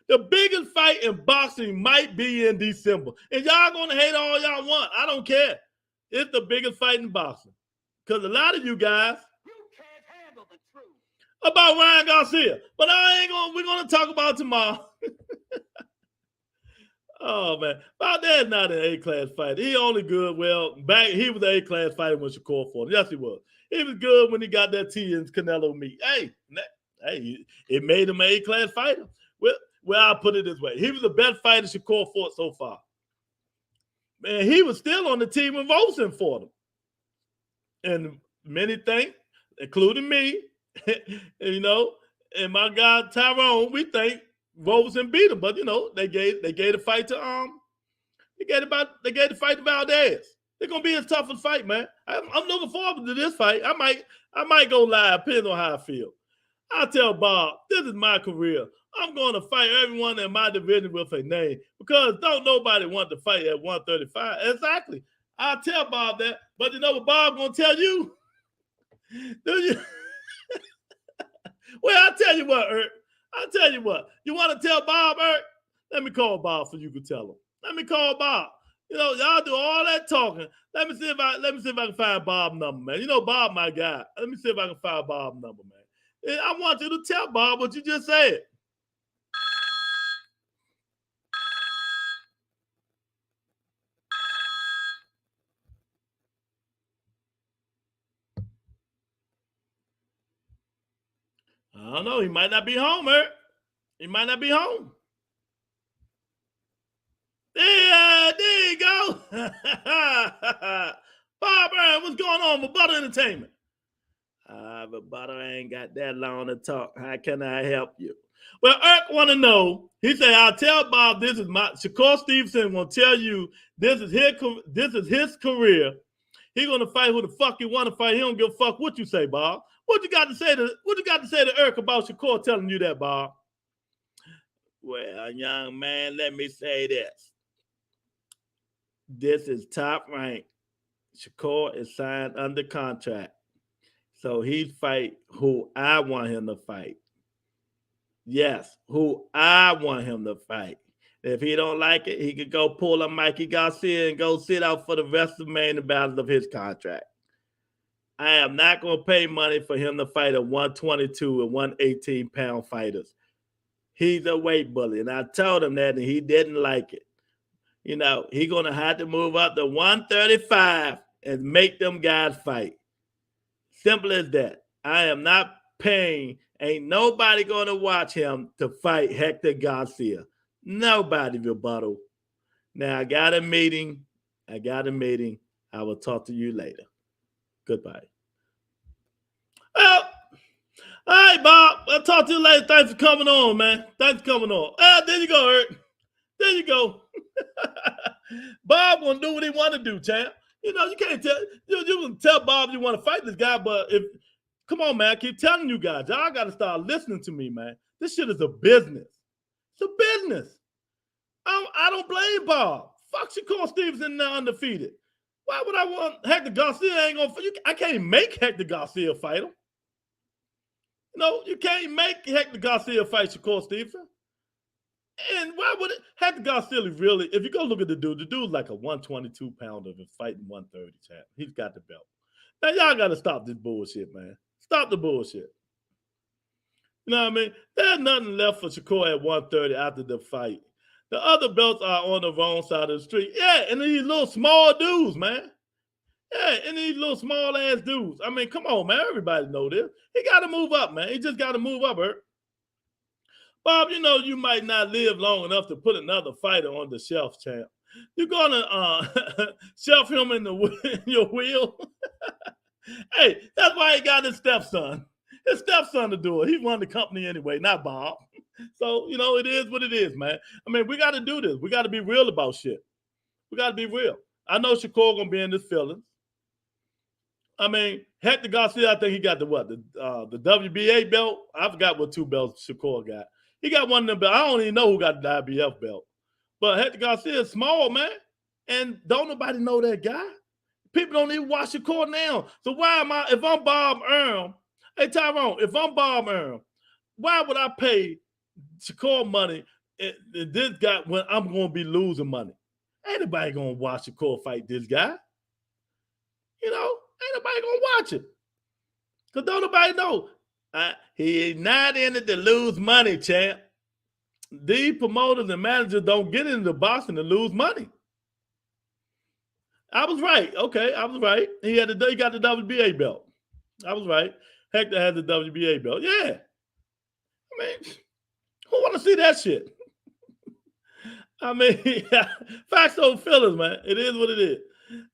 The biggest fight in boxing might be in December. And y'all gonna hate all y'all want. I don't care. It's the biggest fight in boxing. Because a lot of you guys can't handle the truth about Ryan Garcia. But we're gonna talk about it tomorrow. Oh man. Valdez not an A-class fighter. He only good. Well, back he was an A-class fighter when Shakur fought him. Yes, he was. He was good when he got that T in Canelo meat. Hey, it made him an A-class fighter. Well, I'll put it this way. He was the best fighter Shakur fought so far. Man, he was still on the team when Rosen fought him. And many think, including me, you know, and my guy Tyrone, we think Rosen beat him. But, you know, they gave the fight to they gave the fight to Valdez. It's gonna be a tougher fight, man. I'm looking forward to this fight. I might go live, depending on how I feel. I tell Bob, this is my career. I'm going to fight everyone in my division with a name because don't nobody want to fight at 135. Exactly. I tell Bob that, but you know what Bob gonna tell you? Do you? Well, I'll tell you what, Ert. I'll tell you what. You want to tell Bob, Ert? Let me call Bob so you can tell him. Let me call Bob. You know, y'all do all that talking. Let me see if I can find Bob's number, man. You know, Bob, my guy. Let me see if I can find Bob's number, man. I want you to tell Bob what you just said. I don't know. He might not be home, Ert. He might not be home. There you go. Bob Aaron, what's going on with Butter Entertainment? But Butter ain't got that long to talk. How can I help you? Well, Eric want to know. He said, I'll tell Bob this is my Shakur Stevenson will tell you this is his career. He's gonna fight who the fuck he want to fight. He don't give a fuck what you say, Bob. What you got to say to Eric about Shakur telling you that, Bob? Well, young man, let me say this. This is top rank. Shakur is signed under contract. So he fight who I want him to fight. Yes, who I want him to fight. If he don't like it, he could go pull a Mikey Garcia and go sit out for the rest of the remaining battles of his contract. I am not going to pay money for him to fight a 122 and 118-pound fighters. He's a weight bully, and I told him that, and he didn't like it. You know, he's going to have to move up to 135 and make them guys fight. Simple as that. I am not paying. Ain't nobody going to watch him to fight Hector Garcia. Nobody, rebuttal. Now, I got a meeting. I will talk to you later. Goodbye. Well, all right, Bob. I'll talk to you later. Thanks for coming on, man. Thanks for coming on. There you go, Eric. There you go. Bob gonna do what he want to do, champ. You know, you can't tell you can tell Bob you want to fight this guy, but come on, man, I keep telling you guys, y'all gotta start listening to me, man. This shit is a business. It's a business. I don't blame Bob. Fuck Shakur Stevenson now undefeated. Why would I want Hector Garcia? I can't make Hector Garcia fight him. You know, you can't make Hector Garcia fight Shakur Stevenson. And why would it? Hector Garcia really, if you go look at the dude's like a 122-pounder fighting 130, champ. He's got the belt. Now, y'all got to stop this bullshit, man. Stop the bullshit. You know what I mean? There's nothing left for Shakur at 130 after the fight. The other belts are on the wrong side of the street. Yeah, and these little small dudes, man. Yeah, and these little small-ass dudes. I mean, come on, man. Everybody know this. He got to move up, man. He just got to move up, Bert. Bob, you know you might not live long enough to put another fighter on the shelf, champ. You're going to shelf him in your wheel? Hey, that's why he got his stepson. His stepson to do it. He run the company anyway, not Bob. So, you know, it is what it is, man. I mean, we got to do this. We got to be real about shit. We got to be real. I know Shakur going to be in his feelings. I mean, Hector Garcia, I think he got the WBA belt. I forgot what 2 belts Shakur got. He got one of them belts. I don't even know who got the IBF belt. But Hector Garcia is small, man. And don't nobody know that guy. People don't even watch Shakur now. So why am I, if I'm Bob Arum, hey, Tyrone, if I'm Bob Arum, why would I pay Shakur money this guy when I'm going to be losing money? Ain't nobody going to watch Shakur fight this guy. You know, ain't nobody going to watch it. Because don't nobody know. He is not in it to lose money, champ. These promoters and managers don't get into boxing to lose money. I was right. Okay, I was right. He got the WBA belt. I was right. Hector has the WBA belt. Yeah. I mean, who want to see that shit? I mean, facts don't feelings, man. It is what it is.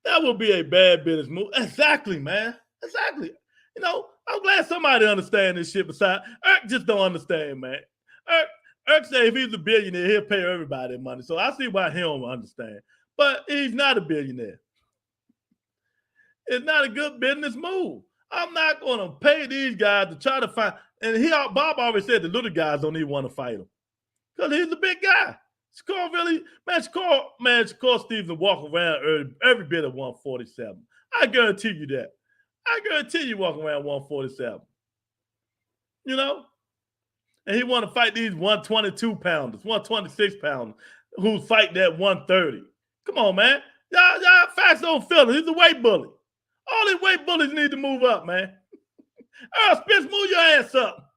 That would be a bad business move. Exactly, man. Exactly. You know, I'm glad somebody understands this shit besides Irk just don't understand, man. Irk say if he's a billionaire, he'll pay everybody money. So I see why he don't understand. But he's not a billionaire. It's not a good business move. I'm not going to pay these guys to try to find. And Bob always said the little guys don't even want to fight him because he's a big guy. Shakur really, Shakur Stevenson walk around every bit of 147. I guarantee you that. I guarantee you walking around 147. You know? And he want to fight these 122 pounders, 126 pounders who's fighting at 130. Come on, man. Y'all facts don't feel it. He's a weight bully. All these weight bullies need to move up, man. Earl Spence, move your ass up.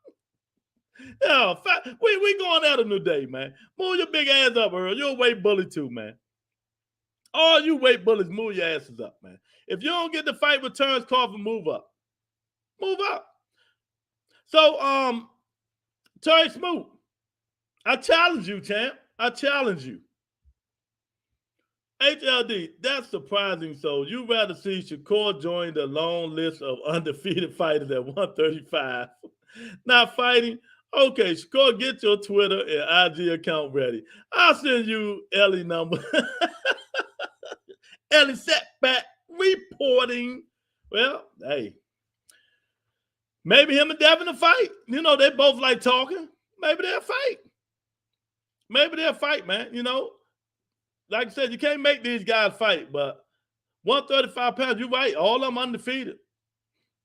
Yeah, we going at a new day, man. Move your big ass up, Earl. You're a weight bully too, man. All you weight bullies, move your asses up, man. If you don't get the fight with Terrence Crawford, move up. Move up. So, Terry Smoot, I challenge you, champ. I challenge you. HLD, that's surprising. So you rather see Shakur join the long list of undefeated fighters at 135. Not fighting? Okay, Shakur, get your Twitter and IG account ready. I'll send you Ellie number. Ellie setback reporting. Well, hey. Maybe him and Devin will fight. You know, they both like talking. Maybe they'll fight. Maybe they'll fight, man. You know, like I said, you can't make these guys fight, but 135 pounds, you're right. All of them undefeated.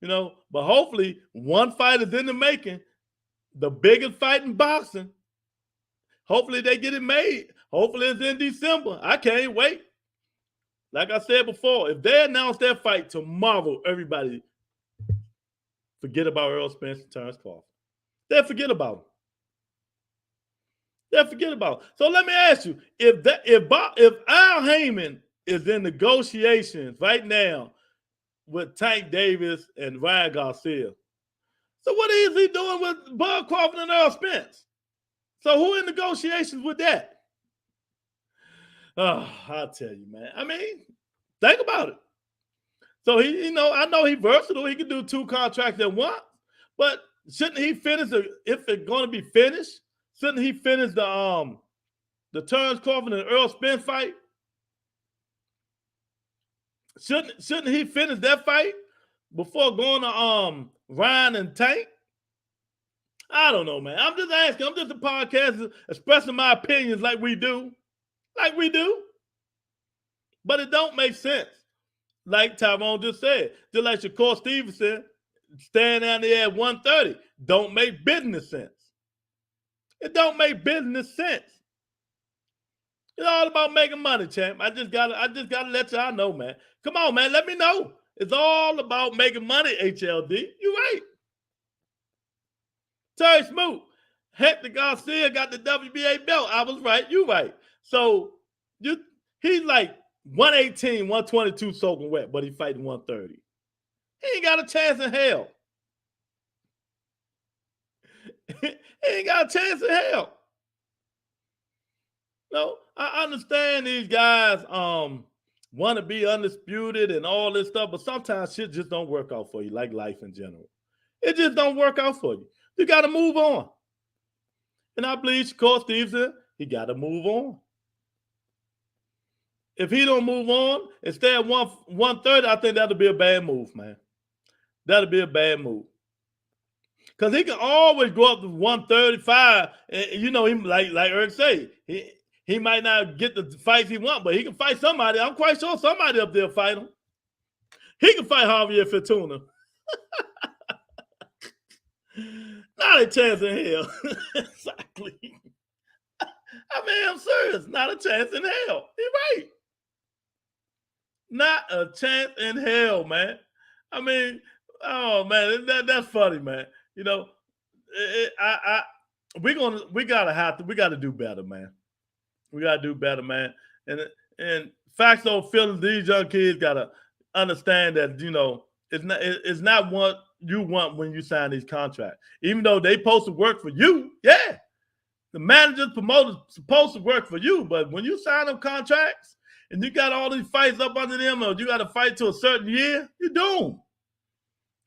You know, but hopefully one fight is in the making. The biggest fight in boxing. Hopefully they get it made. Hopefully it's in December. I can't wait. Like I said before, if they announce their fight tomorrow, everybody forget about Earl Spence and Terrence Crawford. They'll forget about him. They'll forget about him. So let me ask you, if Al Heyman is in negotiations right now with Tank Davis and Ryan Garcia, so what is he doing with Bud Crawford and Earl Spence? So who in negotiations with that? Oh, I'll tell you, man. I mean, think about it. So he, you know, I know he's versatile. He can do 2 contracts at once. But shouldn't he finish if it's going to be finished? Shouldn't he finish the Terrence Crawford and Earl Spence fight? Shouldn't he finish that fight before going to Ryan and Tank? I don't know, man. I'm just asking. I'm just a podcast expressing my opinions like we do. Like we do. But it don't make sense. Like Tyrone just said. Just like Shakur Stevenson standing down there at 130. Don't make business sense. It don't make business sense. It's all about making money, champ. I just gotta let y'all know, man. Come on, man. Let me know. It's all about making money, HLD. You right. Terry Smoot. Hector Garcia got the WBA belt. I was right. You right. So he's like 118, 122 soaking wet, but he fighting 130. He ain't got a chance in hell. He ain't got a chance in hell. No, I understand these guys want to be undisputed and all this stuff, but sometimes shit just don't work out for you, like life in general. It just don't work out for you. You got to move on. And I believe Shakur Stevenson, he got to move on. If he don't move on and stay at 130, I think that'll be a bad move, man. That'll be a bad move. Because he can always go up to 135. And, you know, him like Eric say, he might not get the fights he wants, but he can fight somebody. I'm quite sure somebody up there will fight him. He can fight Javier Fortuna. Not a chance in hell. Exactly. I mean, I'm serious. Not a chance in hell. You're right. Not a chance in hell, man. I mean, oh man, that's funny, man. You know, we gotta do better, man. We gotta do better, man. And facts don't feel these young kids gotta understand that, you know, It's not what you want when you sign these contracts. Even though they supposed to work for you, yeah. The managers, promoters supposed to work for you, but when you sign them contracts and you got all these fights up under them, or you got to fight to a certain year, you're doomed.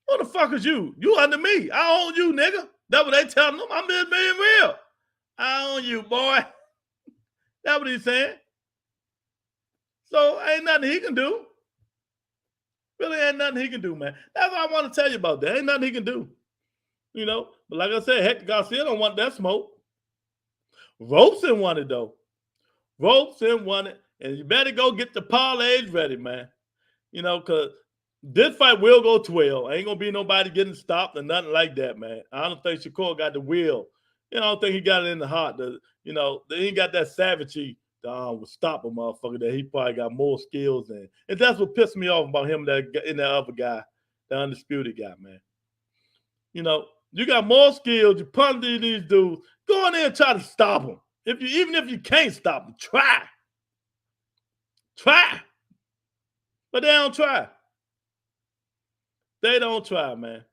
Who the fuck is you? You under me. I own you, nigga. That's what they telling them. I'm just being real. I own you, boy. That's what he's saying. So ain't nothing he can do. Really ain't nothing he can do, man. That's what I want to tell you about that. Ain't nothing he can do. You know, but like I said, Hector Garcia don't want that smoke. Robeson won it, though. Robeson won it. And you better go get the parlays ready, man. You know, because this fight will go 12. Ain't going to be nobody getting stopped or nothing like that, man. I don't think Shakur got the will. You know, I don't think he got it in the heart. You know, he ain't got that savagery to stop a motherfucker that he probably got more skills in. And that's what pissed me off about him and that other guy, the undisputed guy, man. You know, you got more skills. You punch these dudes. Go in there and try to stop them. Even if you can't stop them, try. Try. But they don't try. They don't try, man.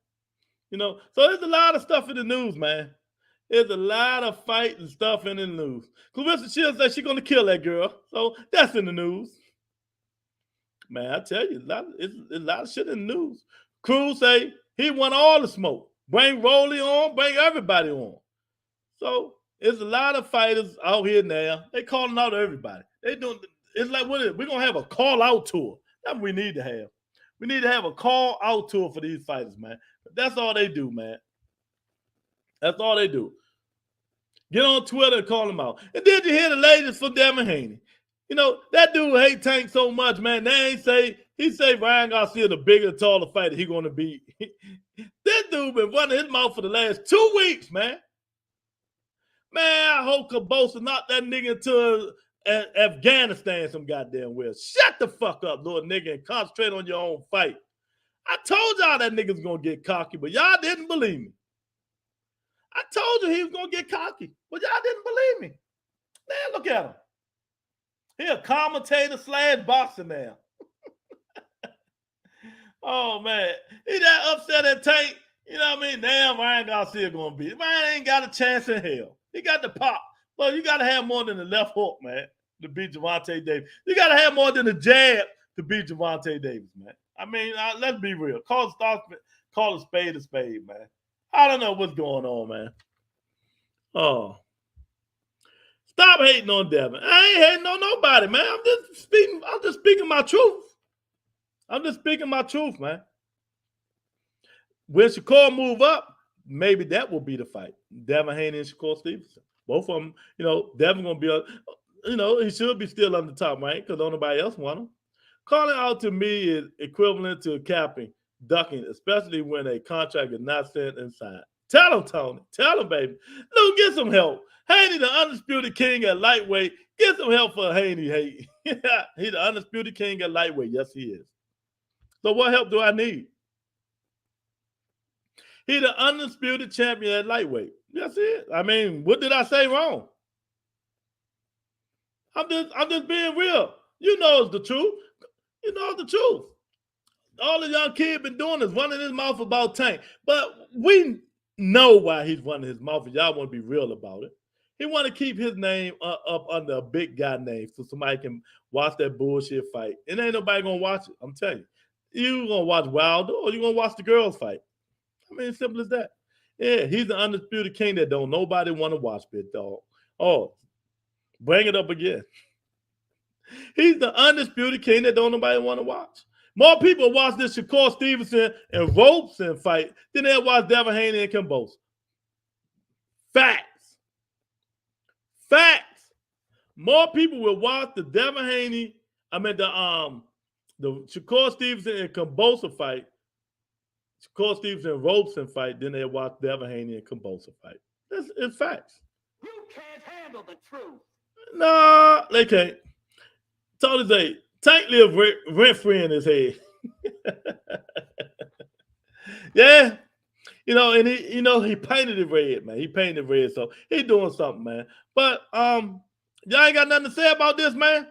You know, so there's a lot of stuff in the news, man. There's a lot of fight and stuff in the news. Clarissa Shields said she's going to kill that girl. So that's in the news. Man, I tell you, it's a lot of shit in the news. Cruz say he want all the smoke. Bring Rolly on, bring everybody on. So there's a lot of fighters out here now. They calling out everybody. They doing. It's like, what is it? We're going to have a call-out tour. That's what we need to have. We need to have a call-out tour for these fighters, man. But that's all they do, man. That's all they do. Get on Twitter and call them out. And then you hear the latest from Devin Haney. You know, that dude hate Tank so much, man. They ain't he say Ryan Garcia the bigger, taller fighter he going to beat. That dude been running his mouth for the last 2 weeks, man. Man, I hope Cabosa knocked that nigga into Afghanistan some goddamn well. Shut the fuck up, little nigga, and concentrate on your own fight. I told y'all that nigga's going to get cocky, but y'all didn't believe me. I told you he was going to get cocky, but y'all didn't believe me. Man, look at him. He a commentator / boxer now. Oh, man. He that upset at Tank. You know what I mean? Damn, Ryan Garcia going to beat. Man, ain't got a chance in hell. He got the pop. But you got to have more than the left hook, man, to beat Gervonta Davis. You got to have more than the jab to beat Gervonta Davis, man. I mean, let's be real. Call a spade, man. I don't know what's going on, man. Oh. Stop hating on Devin. I ain't hating on nobody, man. I'm just speaking my truth. I'm just speaking my truth, man. When Shakur move up, maybe that will be the fight. Devin Haney and Shakur Stevenson. Both of them, you know, Devin going to be, you know, he should be still on the top rank because nobody else want him. Calling out to me is equivalent to capping, ducking, especially when a contract is not sent and signed. Tell him, Tony. Tell him, baby. Luke, get some help. Haney, the undisputed king at lightweight. Get some help for Haney. Hey, he's the undisputed king at lightweight. Yes, he is. So what help do I need? He's the undisputed champion at lightweight. That's it. I mean, what did I say wrong? I'm just being real. You know it's the truth. You know it's the truth. All the young kid been doing is running his mouth about Tank. But we know why he's running his mouth, and y'all want to be real about it. He want to keep his name up under a big guy name so somebody can watch that bullshit fight. And ain't nobody going to watch it. I'm telling you. You going to watch Wilder or you going to watch the girls fight. I mean, simple as that. Yeah, he's the undisputed king that don't nobody want to watch, big dog. Oh, bring it up again. He's the undisputed king that don't nobody want to watch. More people watch this Shakur Stevenson and Robeson fight than they watch Devin Haney and Cabosa. Facts. Facts. More people will watch the Devin Haney, the Shakur Stevenson and Cabosa fight, Shakur Stevenson and Robeson fight, than they watch Devin Haney and Cabosa fight. It's facts. You can't handle the truth. Nah, they can't. Tony say, Tank live rent-free in his head. Yeah. You know, and he painted it red, man. He painted it red, so he doing something, man. But y'all ain't got nothing to say about this, man.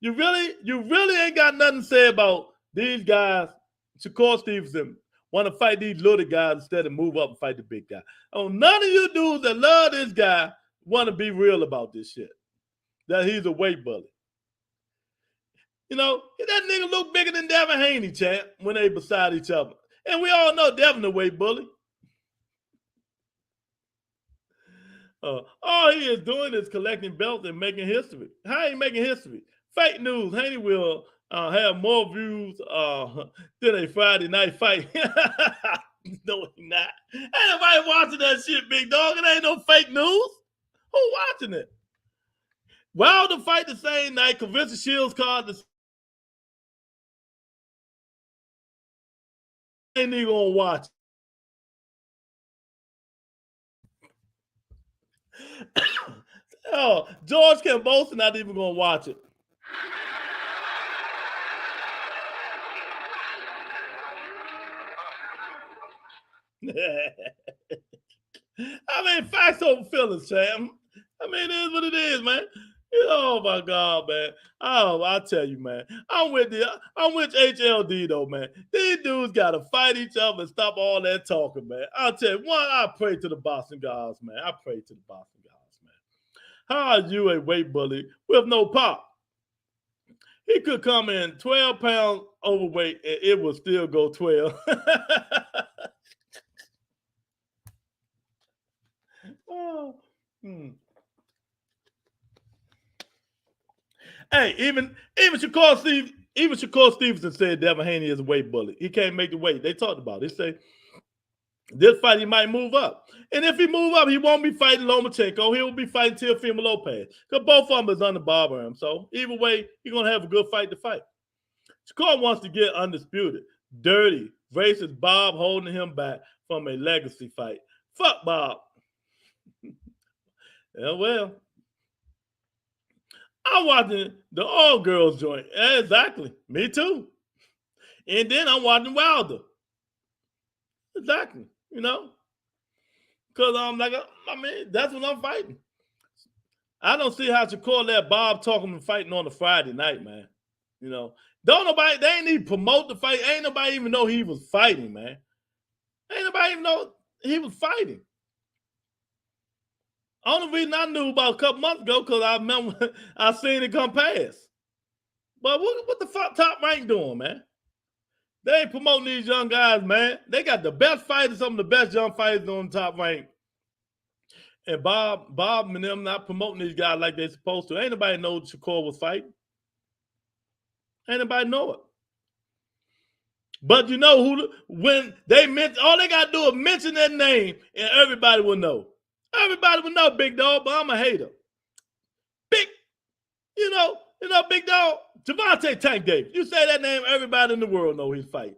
You really ain't got nothing to say about these guys Shakur Stevenson want to fight these little guys instead of move up and fight the big guy. Oh, none of you dudes that love this guy want to be real about this shit. That he's a weight bully. You know, that nigga look bigger than Devin Haney, champ, when they beside each other. And we all know Devin the weight bully. All he is doing is collecting belts and making history. How he making history? Fake news. Haney will have more views than a Friday night fight. No, he not. Ain't nobody watching that shit, big dog. It ain't no fake news. Who watching it? Wilder fight the same night. Clarissa Shields called the same nigga gonna watch. Oh, George Cambosa not even gonna watch it. I mean, facts over feelings, Sam. I mean, it is what it is, man. Oh my God, man. Oh, I tell you, man. I'm with HLD though, man. These dudes gotta fight each other and stop all that talking, man. I'll tell you, one, I pray to the Boston Gods, man. I pray to the Boston Gods, man. How are you a weight bully with no pop? He could come in 12 pounds overweight and it will still go 12. Oh. Hey, even Shakur Stevenson said Devin Haney is a weight bully. He can't make the weight. They talked about it. They say this fight he might move up. And if he move up, he won't be fighting Lomachenko. He will be fighting Teofimo Lopez. Because both of them is under Barber him. So either way, he's going to have a good fight to fight. Shakur wants to get undisputed. Dirty versus Bob holding him back from a legacy fight. Fuck Bob. Yeah, well. I'm watching the All Girls joint. Yeah, exactly. Me too. And then I'm watching Wilder. Exactly. You know? Because I'm like, I mean, that's what I'm fighting. I don't see how Shakur let Bob talk him and fighting on a Friday night, man. You know? They ain't even promote the fight. Ain't nobody even know he was fighting, man. Ain't nobody even know he was fighting. Only reason I knew about a couple months ago because I remember I seen it come past. But what the fuck Top Rank doing, man? They ain't promoting these young guys, man. They got the best fighters, some of the best young fighters on Top Rank. And Bob and them not promoting these guys like they're supposed to. Ain't nobody know Shakur was fighting. Ain't nobody know it. But you know when they mention, all they got to do is mention that name and everybody will know. Everybody would know, big dog, but I'm a hater. Big, you know, big dog, Javante Tank Davis. You say that name, everybody in the world know he's fighting.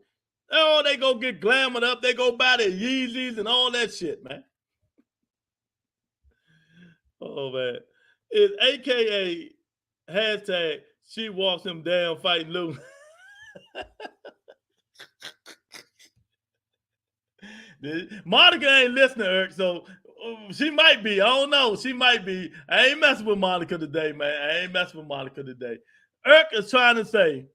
Oh, they go get glamored up. They go buy their Yeezys and all that shit, man. Oh, man. It's AKA hashtag she walks him down fighting Lou. Monica ain't listening, Eric, so she might be. I don't know. She might be. I ain't messing with Monica today, man. I ain't messing with Monica today. Eric is trying to say,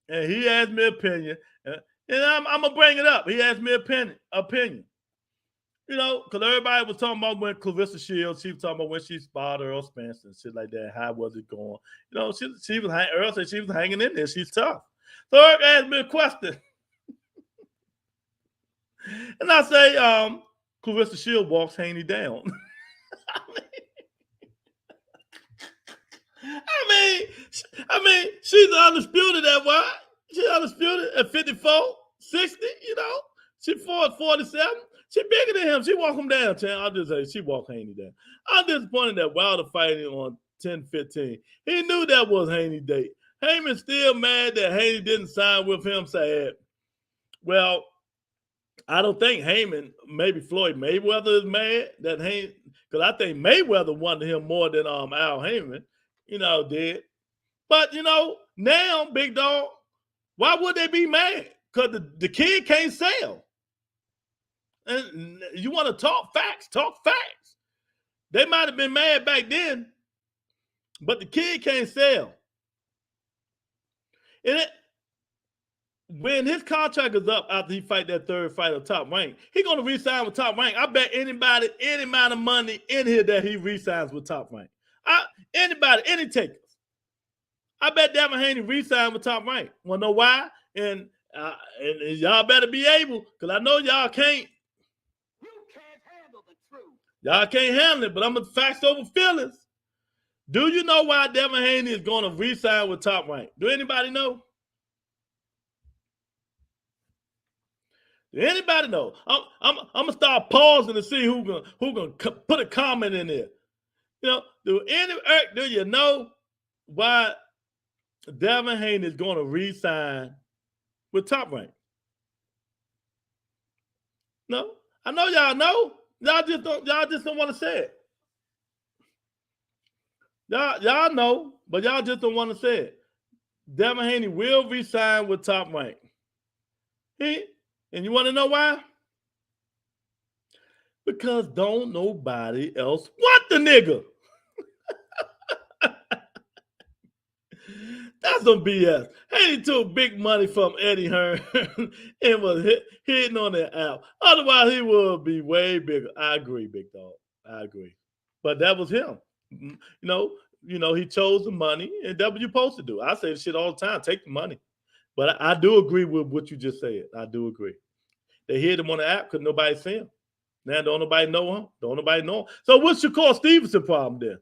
and he asked me opinion, and I'm going to bring it up. He asked me opinion. You know, because everybody was talking about when Clarissa Shields, she was talking about when she spotted Earl Spence and shit like that. How was it going? You know, Earl said she was hanging in there. She's tough. So Eric asked me a question. And I say, Clarissa Shields walks Haney down. I mean, she's undisputed at what? She's undisputed at 54, 60, you know? She fought 47. She bigger than him. She walk him down, Chan. I'll just say she walked Haney down. I'm disappointed that Wilder fighting on 10-15. He knew that was Haney's date. Heyman's still mad that Haney didn't sign with him, sad. Well, I don't think Heyman, maybe Floyd Mayweather is mad that Heyman, because I think Mayweather wanted him more than Al Heyman, you know, did. But, you know, now, big dog, why would they be mad? Because the kid can't sell. And you want to talk facts, talk facts. They might have been mad back then, but the kid can't sell. And when his contract is up after he fight that third fight of Top Rank, he gonna re-sign with Top Rank. I bet anybody, any amount of money in here that he re-signs with Top Rank. Anybody, any takers. I bet Devin Haney re-signed with Top Rank. Wanna know why? And y'all better be able, because I know y'all can't. You can't handle the truth. Y'all can't handle it, but I'm gonna facts over feelings. Do you know why Devin Haney is gonna re-sign with Top Rank? Do anybody know? Do anybody know? I'm gonna start pausing to see who gonna put a comment in there. You know, do you know why Devin Haney is gonna re-sign with Top Rank? No, I know y'all know. Y'all just don't want to say it. Y'all know, but y'all just don't want to say it. Devin Haney will re-sign with Top Rank. And you want to know why? Because don't nobody else want the nigga. That's some BS. Haney took big money from Eddie Hearn and was hitting on that app. Otherwise, he would be way bigger. I agree, big dog. I agree. But that was him. You know, he chose the money, and that's what you're supposed to do. I say this shit all the time. Take the money. But I do agree with what you just said. I do agree. They hit him on the app because nobody see him. Now don't nobody know him. Don't nobody know him. So what's Shakur Stevenson problem then?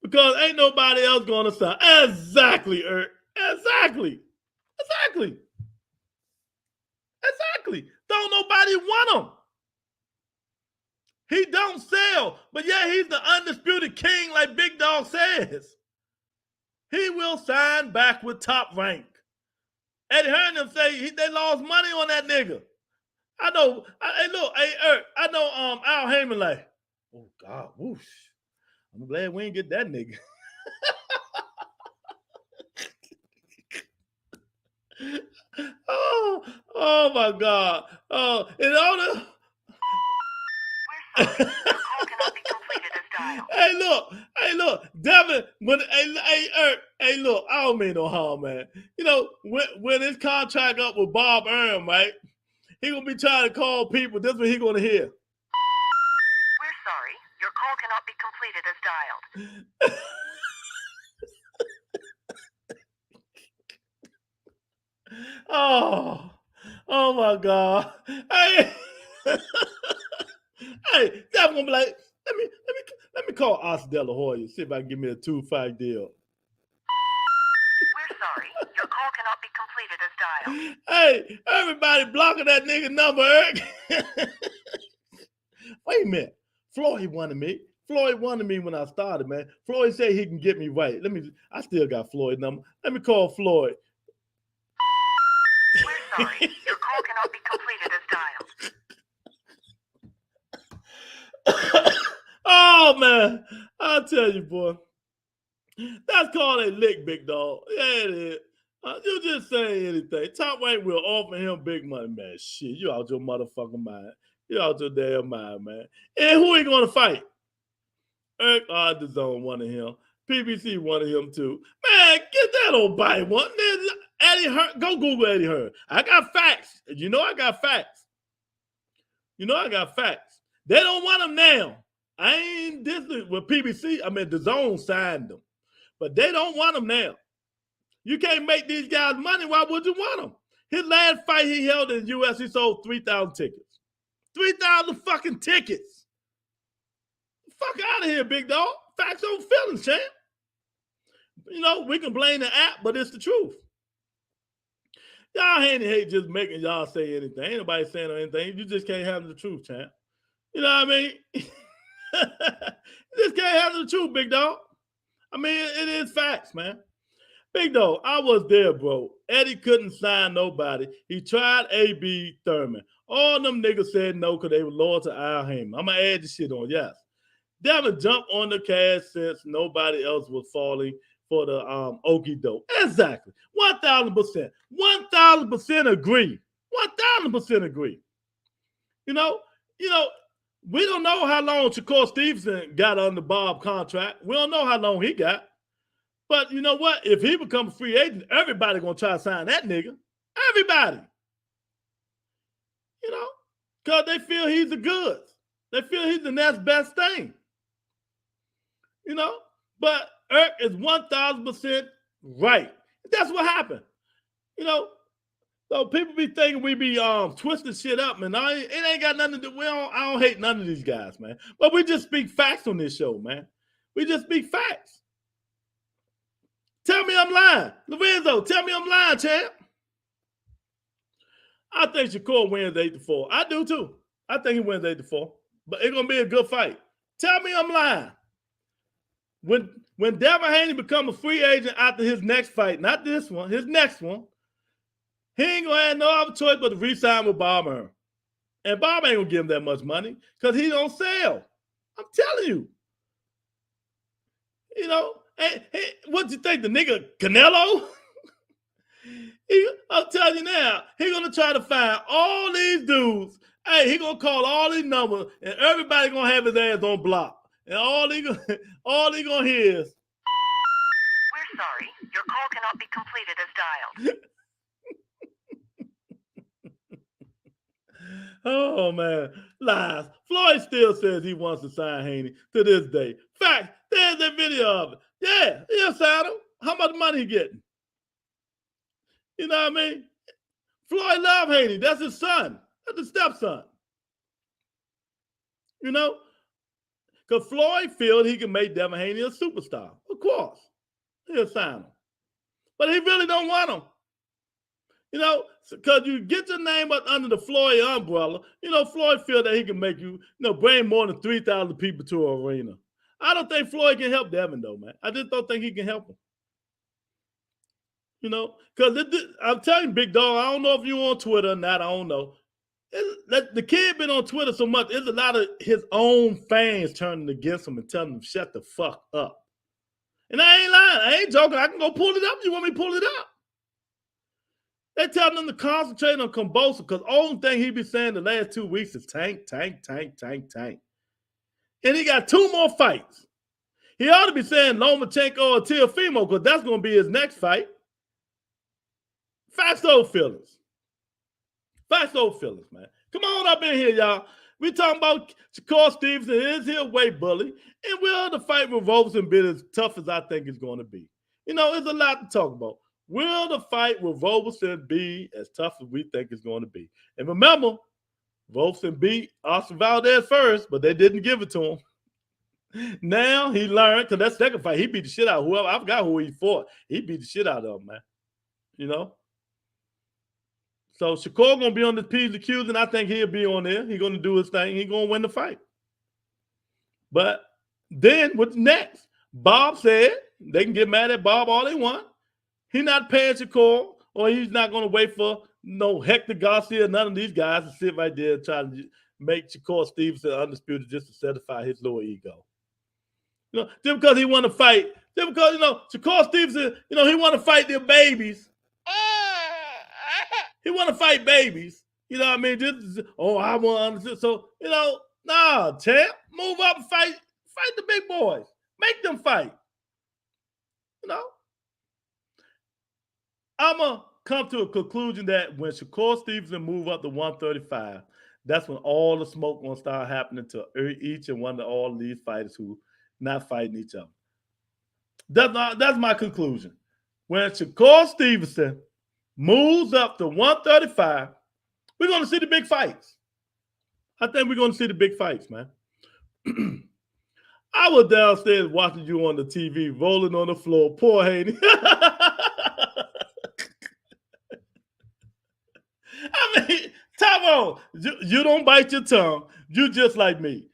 Because ain't nobody else going to sign. Exactly, Eric. Exactly. Don't nobody want him. He don't sell, but yeah, he's the undisputed king, like Big Dog says. He will sign back with Top Rank. Eddie Hearn them say they lost money on that nigga. I know. Eric, I know. Al Heyman like, oh God, whoosh. I'm glad we ain't get that nigga. oh my God. Oh, and all the. We're sorry. Your call cannot be completed as dialed. Hey, look, Devin, hey, look, I don't mean no harm, man. You know, when his contract up with Bob Arum, right, he gonna be trying to call people. This is what he gonna hear. We're sorry. Your call cannot be completed as dialed. Oh my God. Hey, hey, Devin gonna be like, let me call Oscar De La Hoya, see if I can give me a 2-5 deal. We're sorry. Your call cannot be completed as dialed. Hey, everybody blocking that nigga number, Eric. Wait a minute. Floyd wanted me when I started, man. Floyd said he can get me right. I still got Floyd's number. Let me call Floyd. We're sorry. Your call cannot be completed as dialed. Oh, man. I'll tell you, boy. That's called a lick, big dog. Yeah, it is. You just say anything. Top Rank will offer him big money, man. Shit, you out your motherfucking mind. You out your damn mind, man. And who he gonna fight? Eric the Zone wanted him. PBC wanted him too. Man, get that old body one. Eddie Hearn, go Google Eddie Hearn. I got facts. You know I got facts. They don't want him now. I ain't this with PBC. I mean, the Zone signed them, but they don't want him now. You can't make these guys money. Why would you want them? His last fight he held in the U.S., he sold 3,000 tickets. 3,000 fucking tickets. Fuck out of here, big dog. Facts over feelings, champ. You know, we can blame the app, but it's the truth. Y'all hate just making y'all say anything. Ain't nobody saying anything. You just can't handle the truth, champ. You know what I mean? You just can't handle the truth, big dog. I mean, it is facts, man. Big dog, I was there, bro. Eddie couldn't sign nobody. He tried A.B. Thurman. All them niggas said no because they were loyal to Al Heyman. I'm going to add this shit on, yes. Devin jumped on the cash since nobody else was falling for the okie doke. Exactly. 1,000%. 1,000% agree. 1,000% agree. You know, we don't know how long Shakur Stevenson got on the Bob contract. We don't know how long he got. But you know what? If he becomes a free agent, everybody gonna try to sign that nigga. Everybody. You know, because they feel he's the goods. They feel he's the next best thing. You know, but Irk is 1,000% right. That's what happened. You know, so people be thinking we be twisting shit up, man. It ain't got nothing to do. I don't hate none of these guys, man. But we just speak facts on this show, man. We just speak facts. Tell me I'm lying. Lorenzo, tell me I'm lying, champ. I think Shakur wins 8-4. I do too. I think he wins 8-4. But it's gonna be a good fight. Tell me I'm lying. When Devin Haney become a free agent after his next fight, not this one, his next one, he ain't gonna have no other choice but to re-sign with Bob Hearn. And Bob ain't gonna give him that much money because he don't sell. I'm telling you. You know, hey, what you think, the nigga Canelo? I'm telling you now, he gonna try to find all these dudes. Hey, he gonna call all these numbers, and everybody gonna have his ass on block. And all he gonna hear is, "We're sorry, your call cannot be completed as dialed." Oh man, lies. Floyd still says he wants to sign Haney to this day. Fact, there's a video of it. Yeah, he'll sign him. How much money he getting? You know what I mean? Floyd love Haney. That's his son. That's his stepson. You know? Because Floyd feels he can make Devin Haney a superstar. Of course. He'll sign him. But he really don't want him. You know, because you get your name up under the Floyd umbrella, you know, Floyd feels that he can make you, bring more than 3,000 people to an arena. I don't think Floyd can help Devin, though, man. I just don't think he can help him. You know, because I'm telling you, big dog, I don't know if you're on Twitter or not. I don't know. The kid been on Twitter so much, there's a lot of his own fans turning against him and telling him, shut the fuck up. And I ain't lying. I ain't joking. I can go pull it up. You want me to pull it up? They telling him to concentrate on Kambosos because the only thing he be saying the last 2 weeks is tank, tank, tank, tank, tank. And he got 2 more fights. He ought to be saying Lomachenko or Teofimo because that's going to be his next fight. Fast old feelings. Fast old feelings, man. Come on up in here, y'all. We talking about Shakur Stevenson. Is he a weight bully? And will the fight with Roberson be as tough as I think it's going to be? You know, there's a lot to talk about. Will the fight with Roberson be as tough as we think it's going to be? And remember, Roberson beat Oscar Valdez first, but they didn't give it to him. Now he learned, because that second fight, he beat the shit out of whoever. I forgot who he fought. He beat the shit out of him, man. You know? So Shakur going to be on the P's and Q's, and I think he'll be on there. He's going to do his thing. He's going to win the fight. But then what's next? Bob said they can get mad at Bob all they want. He's not paying Shakur, or he's not going to wait for no Hector Garcia, none of these guys to sit right there and try to make Shakur Stevenson undisputed just to satisfy his lower ego. You know, just because he want to fight, just because, Shakur Stevenson, he want to fight their babies. He want to fight babies. You know what I mean? I want to understand. So, nah, champ, move up and fight the big boys. Make them fight. I'm going to come to a conclusion that when Shakur Stevenson move up to 135, that's when all the smoke going to start happening to each and one of all of these fighters who not fighting each other. That's my conclusion. When Shakur Stevenson moves up to 135, we're going to see the big fights. I think we're going to see the big fights, man. I was downstairs watching you on the TV, rolling on the floor. Poor Haney. I mean, Tyrone, you don't bite your tongue. You just like me.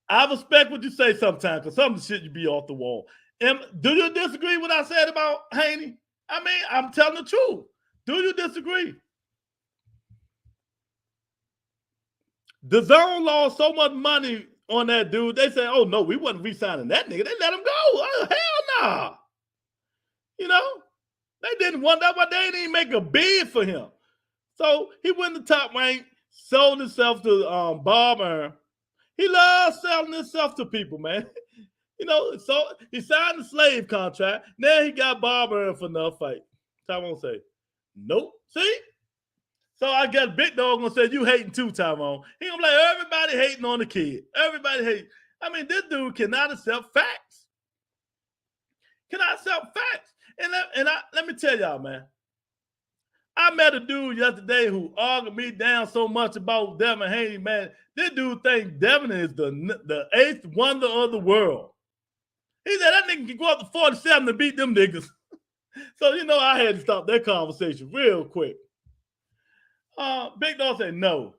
I respect what you say sometimes, because some of the shit you be off the wall. Do you disagree with what I said about Haney? I mean, I'm telling the truth. Do you disagree? The Zone lost so much money on that dude. They said, oh, no, we wasn't re-signing that nigga. They let him go. Oh, hell no. They didn't want that, but they didn't even make a bid for him. So he went to top rank, sold himself to Bob Hearn. He loves selling himself to people, man. You know, so he signed the slave contract. Now he got Bob Earl for another fight. Tyrone say, nope. See? So I guess Big Dog gonna say you hating too, Tyrone. He gonna be like, everybody hating on the kid. Everybody hating. I mean, this dude cannot accept facts. Cannot accept facts. And let me tell y'all, man. I met a dude yesterday who argued me down so much about Devin Haney, man. This dude thinks Devin is the eighth wonder of the world. He said that nigga can go up to 47 to beat them niggas. So, you know, I had to stop that conversation real quick. Big Dog said, no.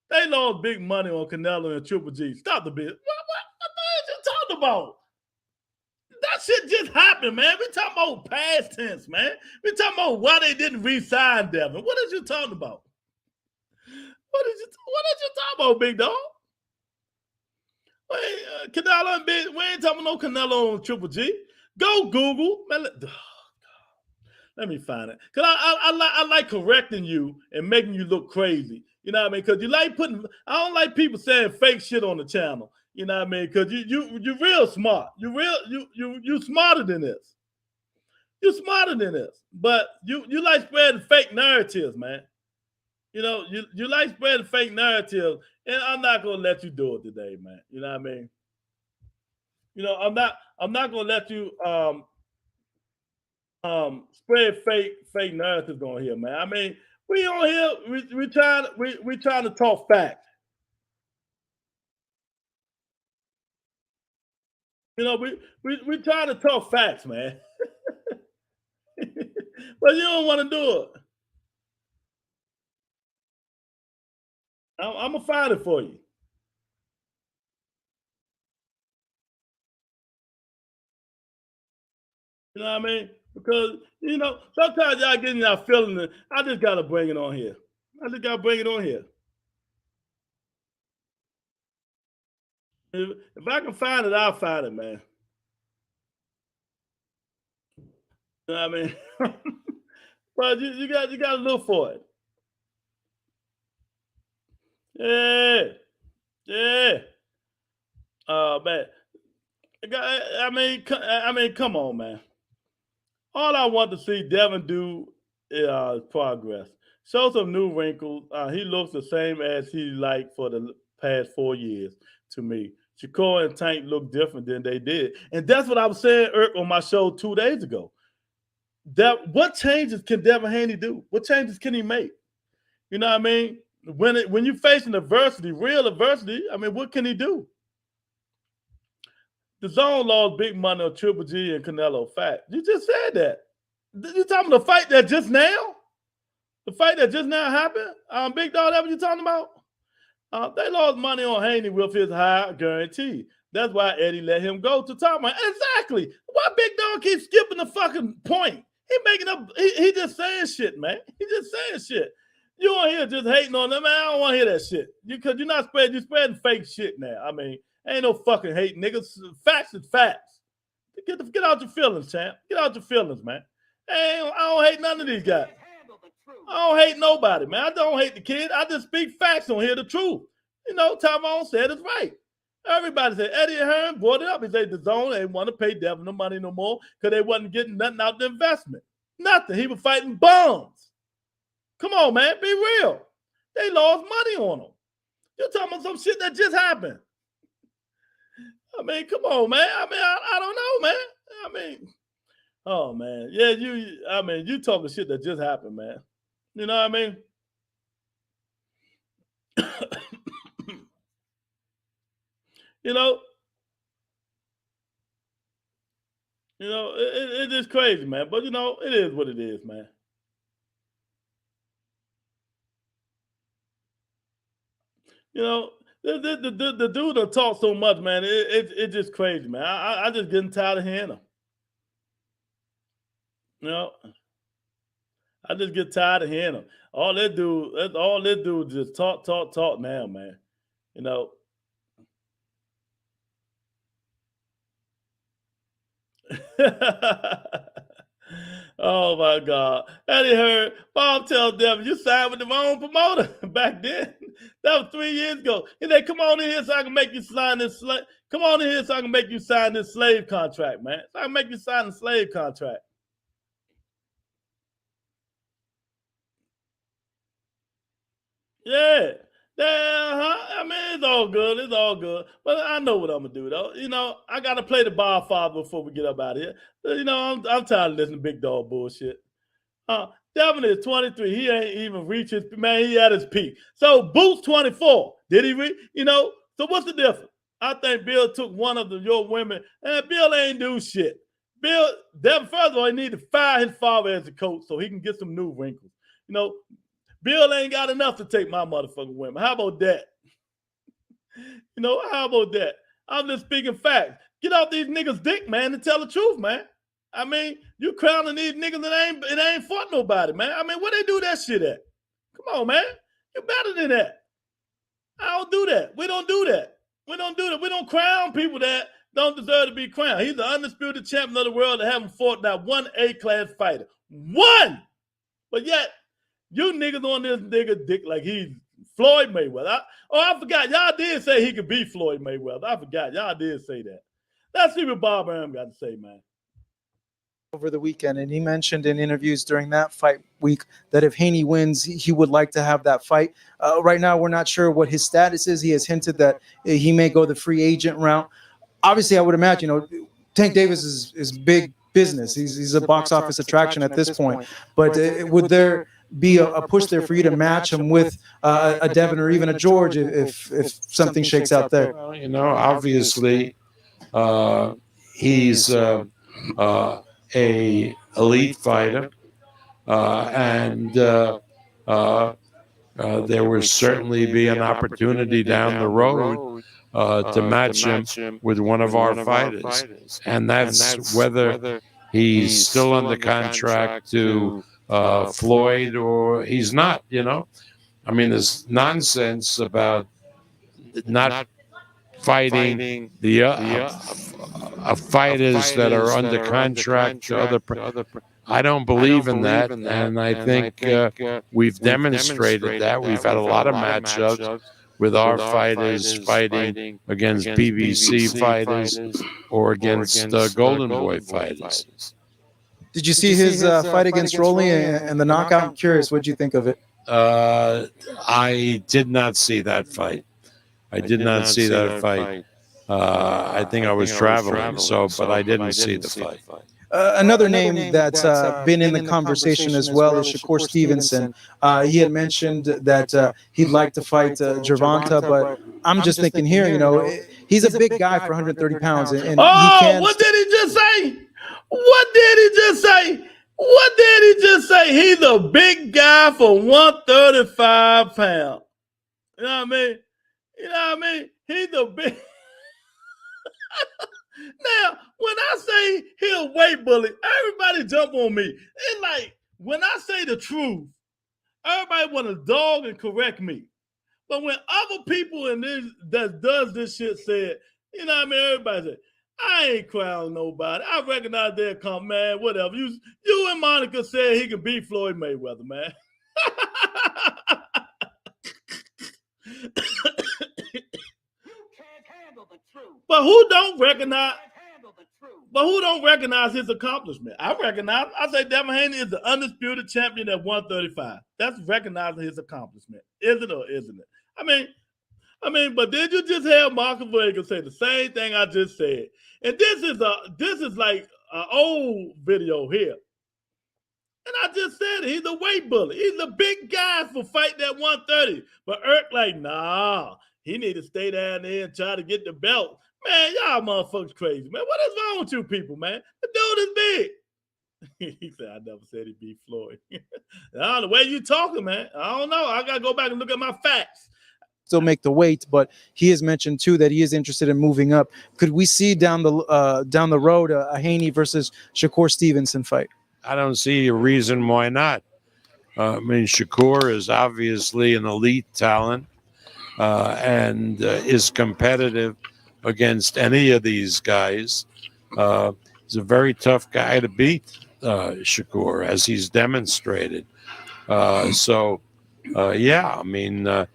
They lost big money on Canelo and Triple G. Stop the bit. What are you talking about? That shit just happened, man. We talking about past tense, man. We talking about why they didn't re-sign Devin. What is you talking about? What is you talking about, Big Dog? Canelo and Big, we ain't talking about no Canelo and Triple G. Go Google. Man, let me find it. Because I like correcting you and making you look crazy. You know what I mean? Because you like I don't like people saying fake shit on the channel. You know what I mean? Because you're real smart. You smarter than this. You're smarter than this. But you like spreading fake narratives, man. You know, you like spreading fake narratives, and I'm not gonna let you do it today, man. You know what I mean? You know, I'm not gonna let you spread fake narratives on here, man. I mean, we on here, we trying to talk facts. You know, we trying to talk facts, man. But you don't want to do it. I'm gonna find it for you. You know what I mean? Because, you know, sometimes y'all getting y'all feeling it. I just gotta bring it on here. If I can find it, I'll find it, man. You know what I mean? But you got to look for it. Yeah. Oh man. I mean, come on, man. All I want to see Devin do is progress. Show some new wrinkles. He looks the same as he liked for the past 4 years to me. Shakur and Tank look different than they did. And that's what I was saying on my show 2 days ago. What changes can Devin Haney do? What changes can he make? You know what I mean? When you're facing adversity, real adversity, I mean, what can he do? The zone lost big money on Triple G and Canelo. Fact. You just said that. You talking about the fight that just now? The fight that just now happened? Big Dog, that what you talking about? They lost money on Haney with his high guarantee. That's why Eddie let him go to talk about. Exactly. Why Big Dog keeps skipping the fucking point? He making up. He just saying shit, man. He just saying shit. You on here just hating on them, man. I don't want to hear that shit. Because you're spreading fake shit now. I mean, ain't no fucking hate, niggas. Facts is facts. Get out your feelings, champ. Get out your feelings, man. I don't hate none of these guys. I don't hate nobody, man. I don't hate the kid. I just speak facts on here, the truth. You know, Tyrone said it's right. Everybody said, Eddie Hearn brought it up. He said the zone ain't want to pay Devin no money no more because they wasn't getting nothing out of the investment. Nothing. He was fighting bums. Come on, man. Be real. They lost money on him. You're talking about some shit that just happened. I mean, come on, man. I mean, I don't know, man. I mean, oh, man. Yeah, you talking shit that just happened, man. You know what I mean? You know, it's just crazy, man. But, you know, it is what it is, man. You know, the dude that talk so much, man, it's just crazy, man. I just getting tired of hearing him. You know, I just get tired of hearing him. All they do is just talk now, man. You know. Oh my God. Eddie Hearn, Bob tell Devin, you signed with the wrong promoter back then. That was 3 years ago. He said, come on in here so I can make you sign this. Come on in here so I can make you sign this slave contract, man. So I can make you sign a slave contract. Yeah. I mean, it's all good. It's all good. But I know what I'm gonna do, though. You know, I gotta play the Godfather before we get up out of here. You know, I'm tired of listening to big dog bullshit. Devin is 23. He ain't even reached his, man, he at his peak. So Boots 24. Did he reach? You know, so what's the difference? I think Bill took one of your women, and Bill ain't do shit. Devin, first of all, he need to fire his father as a coach so he can get some new wrinkles. You know, Bill ain't got enough to take my motherfucking women. How about that? You know, how about that? I'm just speaking facts. Get off these niggas' dick, man, and tell the truth, man. I mean, you crowning these niggas and it ain't fought nobody, man. I mean, where they do that shit at? Come on, man. You better than that. I don't do that. We don't do that. We don't do that. We don't crown people that don't deserve to be crowned. He's the undisputed champion of the world that haven't fought not one A-class fighter. One! But yet, you niggas on this nigga dick like he's Floyd Mayweather. I forgot. Y'all did say he could be Floyd Mayweather. I forgot. Y'all did say that. Let's see what Bob Arum got to say, man. Over the weekend, and he mentioned in interviews during that fight week that if Haney wins, he would like to have that fight. Right now, we're not sure what his status is. He has hinted that he may go the free agent route. Obviously, I would imagine, Tank Davis is big business. He's a box office attraction at this point. But would there be a push there for you to match him with a Devin or even a George if something shakes out there? Well, obviously, he's a elite fighter, and there will certainly be an opportunity down the road to match him with one of our fighters, and that's whether he's still under contract to Floyd or he's not. I mean, there's nonsense about not fighting the fighters that are under contract to other. I don't believe in that, and I think we've demonstrated that. We've had a lot of matchups with our fighters fighting against BBC fighters or against Golden Boy fighters. Did you see his fight against Rolly and the knockout? I'm curious, what did you think of it? I did not see that fight. I did not see that fight. I think I was traveling, but I didn't see the fight. Another name that's been in the conversation as well is Shakur Stevenson. He had mentioned that he'd like to fight Gervonta, but I'm just thinking here, he's a big guy for 130 pounds. And what did he just say? What did he just say? What did he just say? He's a big guy for 135 pounds. You know what I mean? He's a big. Now, when I say he a weight bully, everybody jump on me. It's like, when I say the truth, everybody want to dog and correct me. But when other people in this that does this shit said, everybody say, I ain't crowning nobody. I recognize their comment, man, whatever. You and Monica said he could beat Floyd Mayweather, man. But who don't recognize his accomplishment? I say Devin Haney is the undisputed champion at 135. That's recognizing his accomplishment. Is it or isn't it? I mean, but did you just have Marcus Vega say the same thing I just said? And this is like an old video here. And I just said it. He's a weight bully. He's a big guy for fighting at 130. But Erk like, nah, he need to stay down there and try to get the belt. Man, y'all motherfuckers crazy, man. What is wrong with you people, man? The dude is big. He said, I never said he beat Floyd. I don't know the way you talking, man. I don't know. I got to go back and look at my facts. Still make the weight, but he has mentioned too that he is interested in moving up. Could we see down the road a Haney versus Shakur Stevenson fight? I don't see a reason why not. I mean, Shakur is obviously an elite talent and is competitive against any of these guys. He's a very tough guy to beat, Shakur, as he's demonstrated. Yeah, I mean,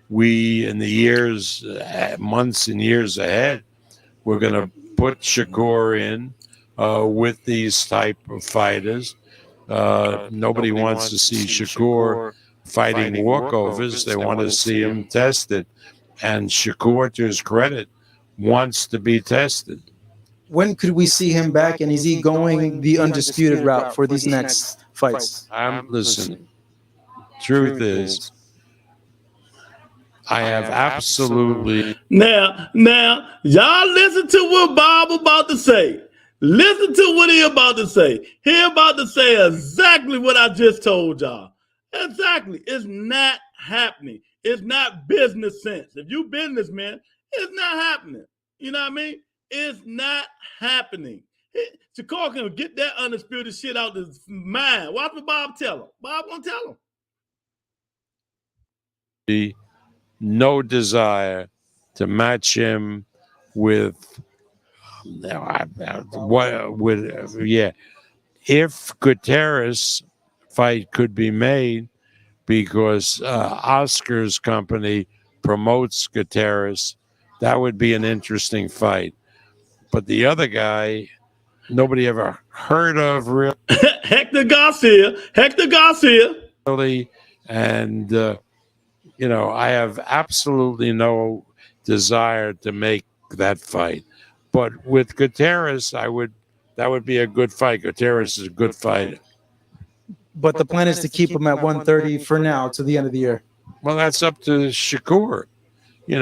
we in the months and years ahead we're going to put Shakur in with these type of fighters. Nobody wants to see Shakur fighting walkovers. They want to see him tested. And Shakur, to his credit, wants to be tested. When could we see him back, and is he going the undisputed route for these next fights? I'm listening. Truth is, I have absolutely. Now, y'all listen to what Bob about to say. Listen to what he about to say. He about to say exactly what I just told y'all. Exactly. It's not happening. It's not business sense. If you businessman, it's not happening. You know what I mean? It's not happening. Shakur can get that undisputed shit out of his mind. Watch what Bob tell him. Bob gonna tell him. No desire to match him with if Gutierrez fight could be made because Oscar's company promotes Gutierrez, that would be an interesting fight. But the other guy, nobody ever heard of really. Hector Garcia. Really, and I have absolutely no desire to make that fight. But with Gutierrez, that would be a good fight. Gutierrez is a good fighter. But the plan is to keep him at 130 for now to the end of the year. Well, that's up to Shakur. He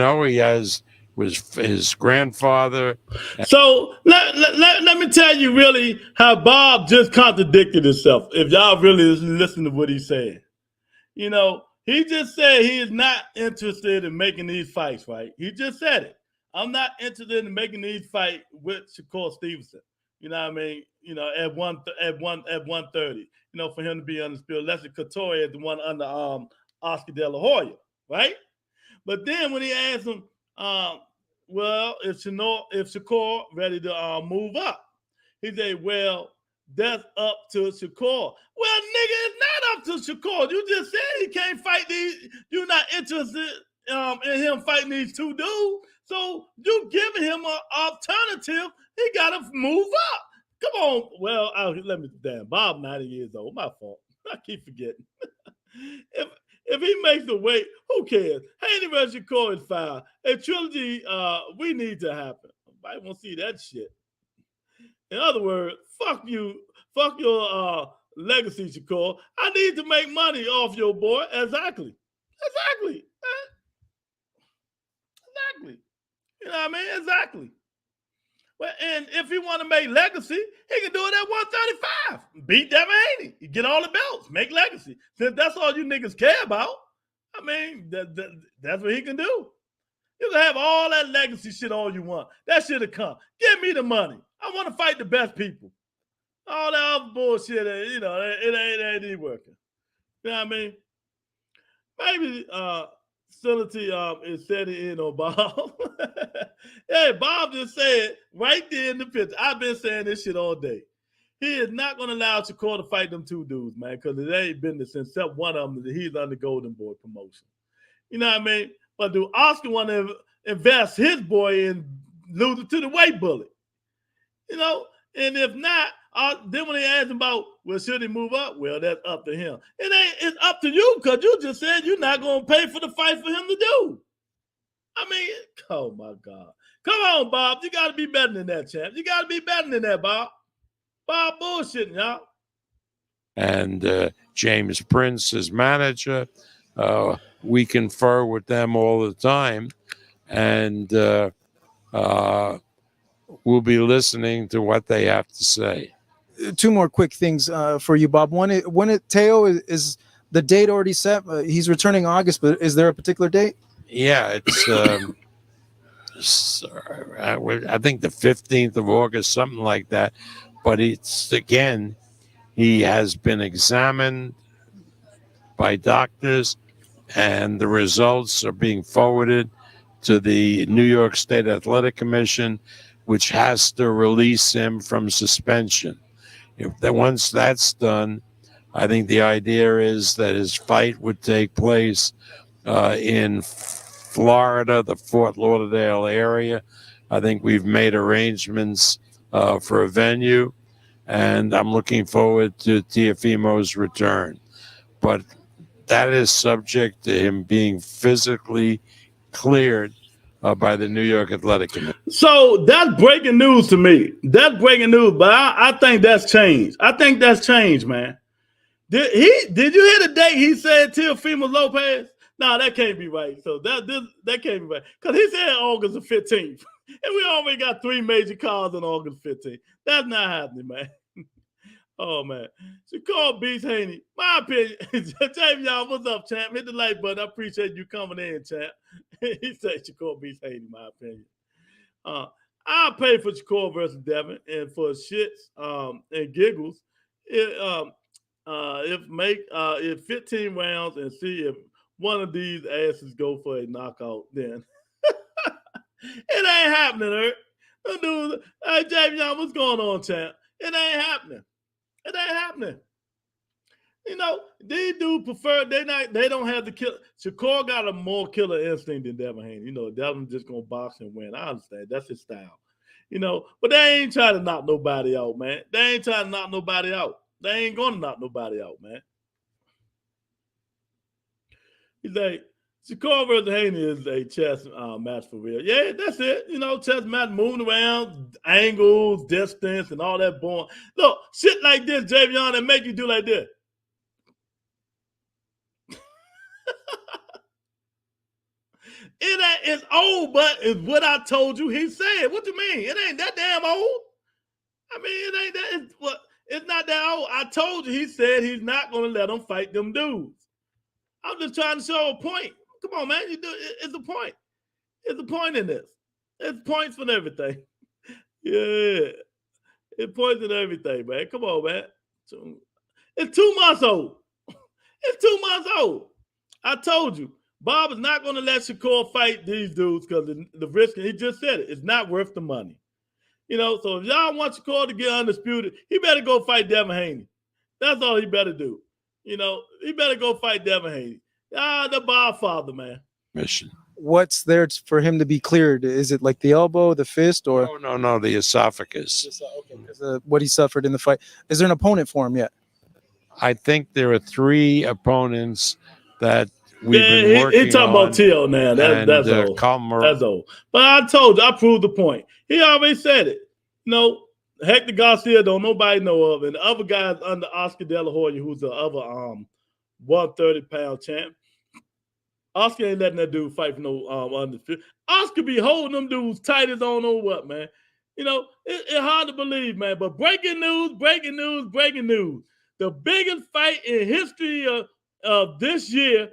was his grandfather. So let me tell you really how Bob just contradicted himself. If y'all really listen to what he said, he just said he is not interested in making these fights. Right? He just said it. I'm not interested in making these fights with Shakur Stevenson. You know what I mean? At 130. For him to be undisputed. Leslie Couture is the one under Oscar De La Hoya, right? But then when he asked him, if Shakur ready to move up, he said, well, that's up to Shakur. Well, nigga, it's not up to Shakur. You just said he can't fight these. You're not interested in him fighting these two dudes. So you giving him an alternative. He got to move up. Come on. Well, Bob 90 years old. My fault. I keep forgetting. If he makes the weight, who cares? Haney vs. Shakur is fine. A trilogy, we need to happen. I won't see that shit. In other words, fuck you. Fuck your legacy, Shakur. I need to make money off your boy. Exactly. You know what I mean? Exactly. Well, and if he want to make legacy, he can do it at 135. Beat Devin Haney. You get all the belts. Make legacy. Since that's all you niggas care about, I mean, that's what he can do. You can have all that legacy shit all you want. That shit will come. Give me the money. I want to fight the best people. All that other bullshit, it ain't working. You know what I mean? Maybe facility is setting in on Bob. Hey, Bob just said right there in the picture. I've been saying this shit all day. He is not going to allow Shakur to fight them two dudes, man, because it ain't been since except one of them. He's under Golden Boy promotion. You know what I mean? But do Oscar want to invest his boy in losing to the weight bullet? And if not, then when they ask him about, well, should he move up? Well, that's up to him. It's up to you because you just said you're not going to pay for the fight for him to do. I mean, oh my God. Come on, Bob. You got to be better than that, champ. You got to be better than that, Bob. Bob bullshitting, y'all. And James Prince, his manager, we confer with them all the time. And we'll be listening to what they have to say. Two more quick things for you, Bob. Teo is the date already set? He's returning August, but is there a particular date? Yeah, it's I think the 15th of August, something like that. But he has been examined by doctors, and the results are being forwarded to the New York State Athletic Commission, which has to release him from suspension. Once that's done, I think the idea is that his fight would take place in Florida, the Fort Lauderdale area, I think we've made arrangements for a venue, and I'm looking forward to Teofimo's return. But that is subject to him being physically cleared by the New York Athletic Commission. So that's breaking news to me. That's breaking news, but I think that's changed. I think that's changed, man. Did you hear the date he said Teofimo Lopez? No, that can't be right. So that can't be right. Because he said August the 15th. And we already got 3 major calls on August 15th. That's not happening, man. Oh, man. Shakur beats Haney. My opinion. James, y'all, what's up, champ? Hit the like button. I appreciate you coming in, champ. He said Shakur beats Haney, my opinion. I'll pay for Shakur versus Devin, and for shits and giggles, if 15 rounds and see if one of these asses go for a knockout, then it ain't happening, Eric. Dude, hey, James Young, what's going on, champ? It ain't happening. It ain't happening. You know, these dudes prefer they don't have the kill. Shakur got a more killer instinct than Devin Haney. You know, Devin just gonna box and win. I understand. That's his style. You know, but they ain't trying to knock nobody out, man. They ain't trying to knock nobody out. They ain't gonna knock nobody out, man. He's like, Shakur versus Haney is a chess match for real. Yeah, that's it. You know, chess match, moving around, angles, distance, and all that boring. Look, shit like this, Javion, that make you do like this. It's old, but it's what I told you he said. What you mean? It ain't that damn old. I mean, it ain't that. It's not that old. I told you he said he's not going to let them fight them dudes. I'm just trying to show a point. Come on, man. It's a point. It's a point in this. It's points for everything. Yeah. It points in everything, man. Come on, man. It's 2 months old. It's 2 months old. I told you. Bob is not going to let Shakur fight these dudes because the risk, he just said it, it's not worth the money. You know, so if y'all want Shakur to get undisputed, he better go fight Devin Haney. That's all he better do. You know, he better go fight Devin Haney. The Godfather, man. Mission. What's there for him to be cleared? Is it like the elbow, the fist, or No, the esophagus. Okay, what he suffered in the fight? Is there an opponent for him yet? I think there are 3 opponents that we've been working on. He talking about Teal now. That's old. That's old. But I told you, I proved the point. He already said it. You know, Hector Garcia don't nobody know of, and the other guys under Oscar De La Hoya, who's the other 130-pound champ. Oscar ain't letting that dude fight for no undisputed. Oscar be holding them dudes tight as on know what, man. You know, it's hard to believe, man. But breaking news. The biggest fight in history of this year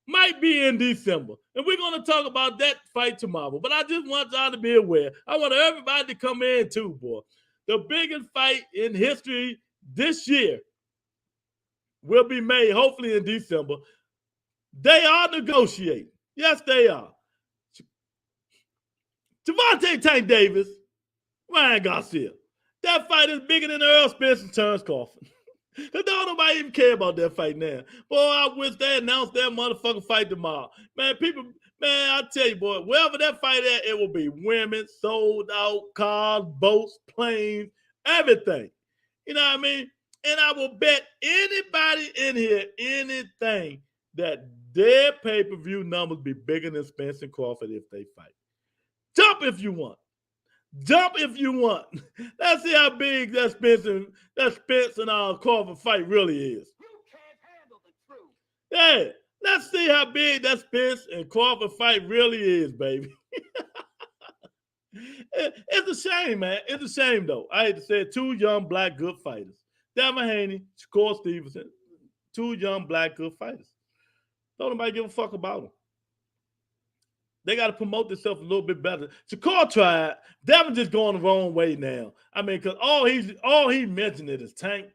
might be in December. And we're going to talk about that fight tomorrow. But I just want y'all to be aware. I want everybody to come in too, boy. The biggest fight in history this year will be made, hopefully in December. They are negotiating. Yes, they are. Gervonta Tank Davis, Ryan Garcia. That fight is bigger than Earl Spence and Terrence Crawford. Because don't nobody even care about that fight now. Boy, I wish they announced that motherfucking fight tomorrow. Man, I tell you, boy, wherever that fight at, it will be women, sold out, cars, boats, planes, everything. You know what I mean? And I will bet anybody in here anything that their pay-per-view numbers be bigger than Spence and Crawford if they fight. Jump if you want. Jump if you want. Let's see how big that Spence and Crawford fight really is. You can't handle the truth. Yeah, let's see how big that Spence and Crawford fight really is, baby. It's a shame, man. It's a shame, though. I hate to say it. 2 young, black, good fighters. Devin Haney, Shakur Stevenson. 2 young, black, good fighters. Don't nobody give a fuck about them. They got to promote themselves a little bit better. Shakur tried. Devin just going the wrong way now. I mean, because all he mentioned is tank.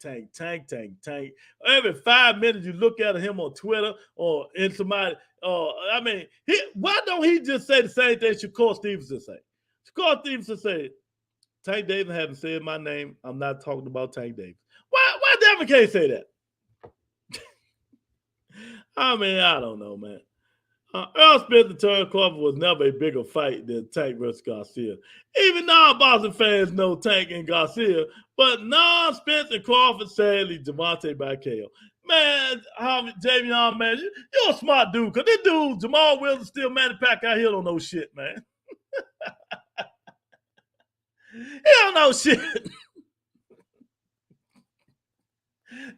Every 5 minutes you look at him on Twitter or in somebody. I mean, why don't he just say the same thing Shakur Stevenson say? Shakur Stevenson said, Tank Davis hasn't said my name. I'm not talking about Tank Davis. Why Devin can't say that? I mean, I don't know, man. Earl Spence and Terence Crawford was never a bigger fight than Tank versus Garcia. Even non-boxing fans know Tank and Garcia, but non-Spence and Crawford, sadly, Javante by KO. Man, Javion, man, you're a smart dude, because this dude, Jamal Wilson, still Manny Pacquiao, he don't know shit, man. He don't know shit.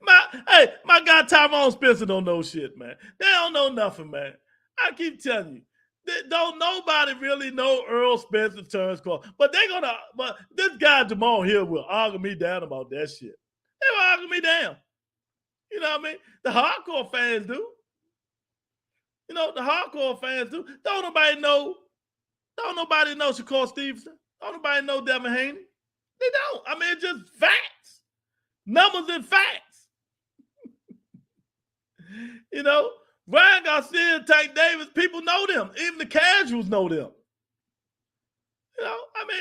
My guy Tyrone Spencer don't know shit, man. They don't know nothing, man. I keep telling you. Don't nobody really know Earl Spence and Terence Crawford. But this guy Jamal Hill will argue me down about that shit. They will argue me down. You know what I mean? The hardcore fans do. You know, the hardcore fans do. Don't nobody know Shakur Stevenson. Don't nobody know Devin Haney. They don't. I mean, it's just facts. Numbers and facts. You know, Ryan Garcia and Tank Davis, people know them. Even the casuals know them. You know, I mean,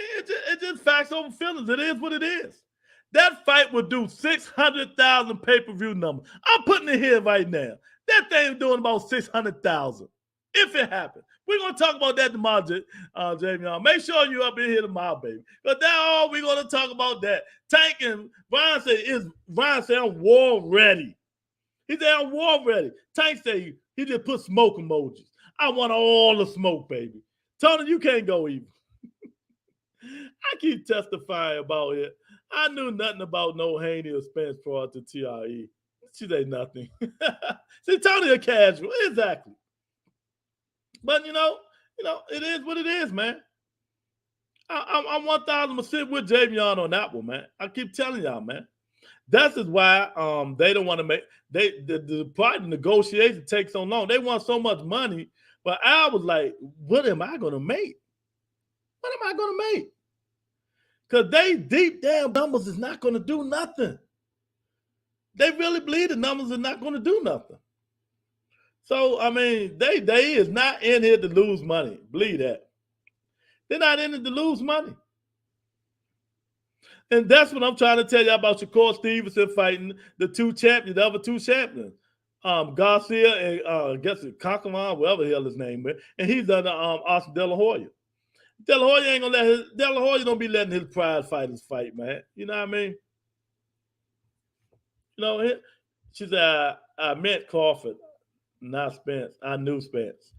it's just facts over feelings. It is what it is. That fight would do 600,000 pay-per-view numbers. I'm putting it here right now. That thing doing about 600,000 if it happens. We're going to talk about that tomorrow, Javion. Make sure you're up in here tomorrow, baby. Because that's all we're going to talk about that. Tank and Ryan say I'm war ready. He said I'm war ready. Tank say he just put smoke emojis. I want all the smoke, baby. Tony, you can't go even. I keep testifying about it. I knew nothing about no Haney or Spence prior to TRE. She say nothing. See, Tony a casual. Exactly. But, you know, it is what it is, man. I'm 1,000% with Javion on that one, man. I keep telling y'all, man. That's why they don't want to make the part of negotiation takes so long. They want so much money, but I was like, what am I going to make? What am I going to make? Because they deep down numbers is not going to do nothing. They really believe the numbers are not going to do nothing. So, I mean, they is not in here to lose money. Believe that. They're not in it to lose money. And that's what I'm trying to tell you about Shakur Stevenson fighting the other two champions. Garcia and I guess it's Kakamon, whatever the hell his name is. And he's under Austin De La Hoya. De La Hoya ain't gonna De La Hoya don't be letting his pride fighters fight, man. You know what I mean? You know, she said, I met Crawford, not Spence. I knew Spence.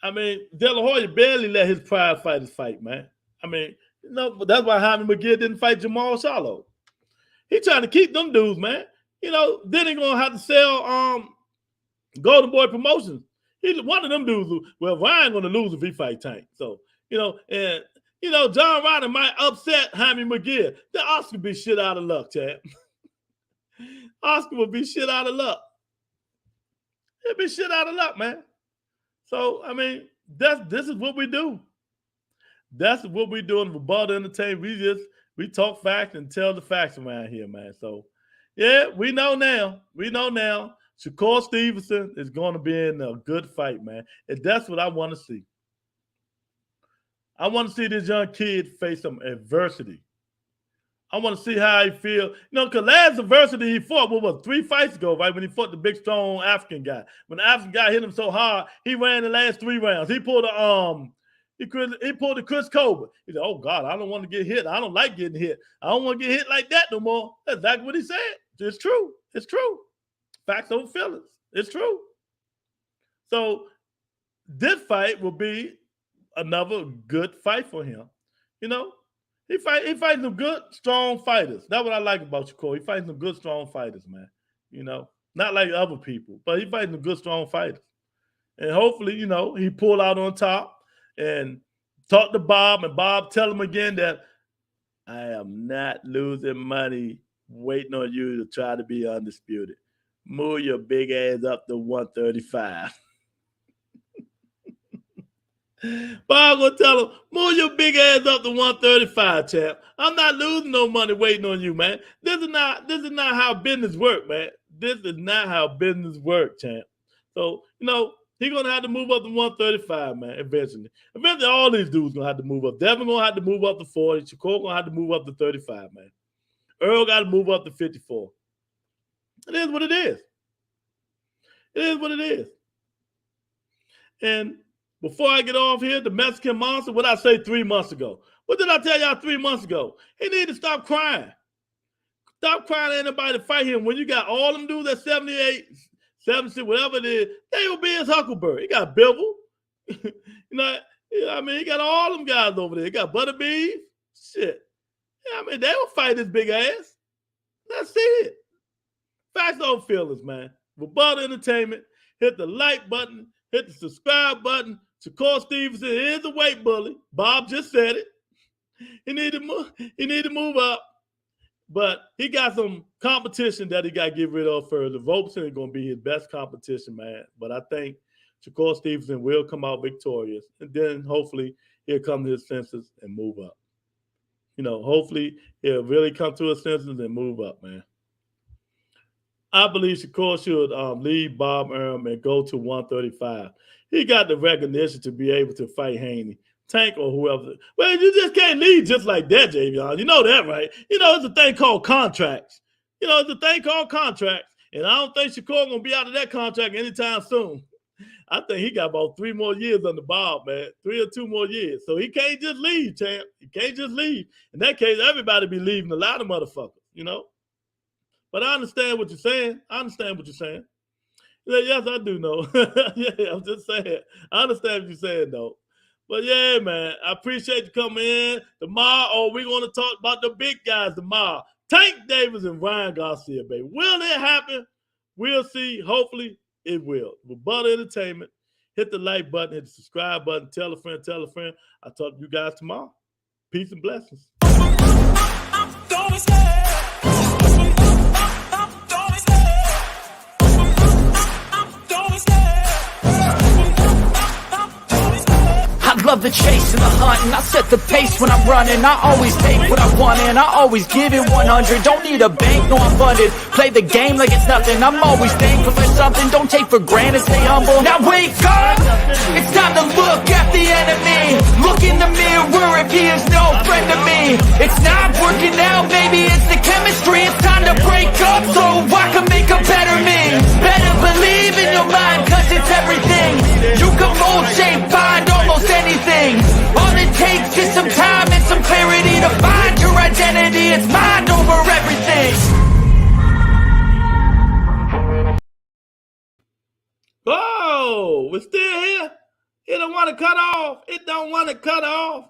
I mean, De La Hoya barely let his pride fighters fight, man. I mean, you know, but that's why Jaime McGill didn't fight Jamal Charlo. He trying to keep them dudes, man. You know, then he gonna have to sell Golden Boy Promotions. He's one of them dudes who, Ryan gonna lose if he fight Tank. So, you know, and you know, John Ryder might upset Jaime McGill. The Oscar be shit out of luck, Chad. Oscar will be shit out of luck. He'll be shit out of luck, man. So, I mean, this is what we do. That's what we do in Rebuttal Entertainment. We talk facts and tell the facts around here, man. So, yeah, we know now. Shakur Stevenson is going to be in a good fight, man. And that's what I want to see. I want to see this young kid face some adversity. I want to see how he feel. You know, because last adversity he fought, what was 3 fights ago, right? When he fought the big, strong African guy. When the African guy hit him so hard, he ran the last 3 rounds. He pulled he pulled the Chris Colbert. He said, oh, God, I don't want to get hit. I don't like getting hit. I don't want to get hit like that no more. That's exactly what he said. It's true. It's true. Facts over feelings. It's true. So this fight will be another good fight for him. You know, he fights some good, strong fighters. That's what I like about Shakur. He fights some good, strong fighters, man. You know, not like other people, but he fights some good, strong fighters. And hopefully, you know, he pull out on top and talk to Bob, and Bob tell him again that I am not losing money waiting on you to try to be undisputed. Move your big ass up to 135. Bob gonna tell him, move your big ass up to 135, champ. I'm not losing no money waiting on you, man. This is not how business work, man. This is not how business work, champ. So, you know, he's gonna have to move up to 135, man, eventually. Eventually, all these dudes gonna have to move up. Devin gonna have to move up to 40. Shakur gonna have to move up to 35, man. Earl got to move up to 54. It is what it is. It is what it is. And before I get off here, the Mexican monster, what I say 3 months ago? What did I tell y'all 3 months ago? He need to stop crying. Stop crying at anybody to fight him. When you got all them dudes at 78, 76, whatever it is, they will be his Huckleberry. He got Bibble. You know, I mean, he got all them guys over there. He got Butterbeef. Shit. I mean, they will fight his big ass. That's it. Facts over feelings, man. Rebuttal Entertainment. Hit the like button. Hit the subscribe button. Shakur Stevenson is a weight bully. Bob just said it. He need to move up. But he got some competition that he got to get rid of first. The Robeson is going to be his best competition, man. But I think Shakur Stevenson will come out victorious. And then hopefully he'll come to his senses and move up. You know, hopefully he'll really come to his senses and move up, man. I believe Shakur should leave Bob Arum and go to 135. He got the recognition to be able to fight Haney. Tank or whoever. Well, you just can't leave just like that, Javion. You know that, right? You know, it's a thing called contracts. You know, it's a thing called contracts. And I don't think Shakur going to be out of that contract anytime soon. I think he got about 3 more years on the Bob, man. 3 or 2 more years. So he can't just leave, champ. He can't just leave. In that case, everybody be leaving. A lot of motherfuckers, you know? But I understand what you're saying. Yes, I do know. Yeah, I'm just saying. I understand what you're saying, though. But yeah, man, I appreciate you coming in. Tomorrow, we're going to talk about the big guys tomorrow. Tank Davis and Ryan Garcia, baby. Will it happen? We'll see. Hopefully, it will. Rebuttal Entertainment. Hit the like button, hit the subscribe button, tell a friend, tell a friend. I'll talk to you guys tomorrow. Peace and blessings. Love the chase and the hunt, and I set the pace when I'm running. I always take what I want and I always give it 100. Don't need a bank, no I'm funded. Play the game like it's nothing. I'm always thankful for something. Don't take for granted, stay humble. Now wake up! It's time to look at the enemy. Look in the mirror if he is no friend to me. It's not working out, maybe it's the chemistry. It's time to break up so I can make a better me. Better believe in your mind, cause it's everything. You can mold, shape, find almost anything. All it takes is some time and some clarity to find your identity. It's mind over everything. Oh, we're still here. It don't want to cut off.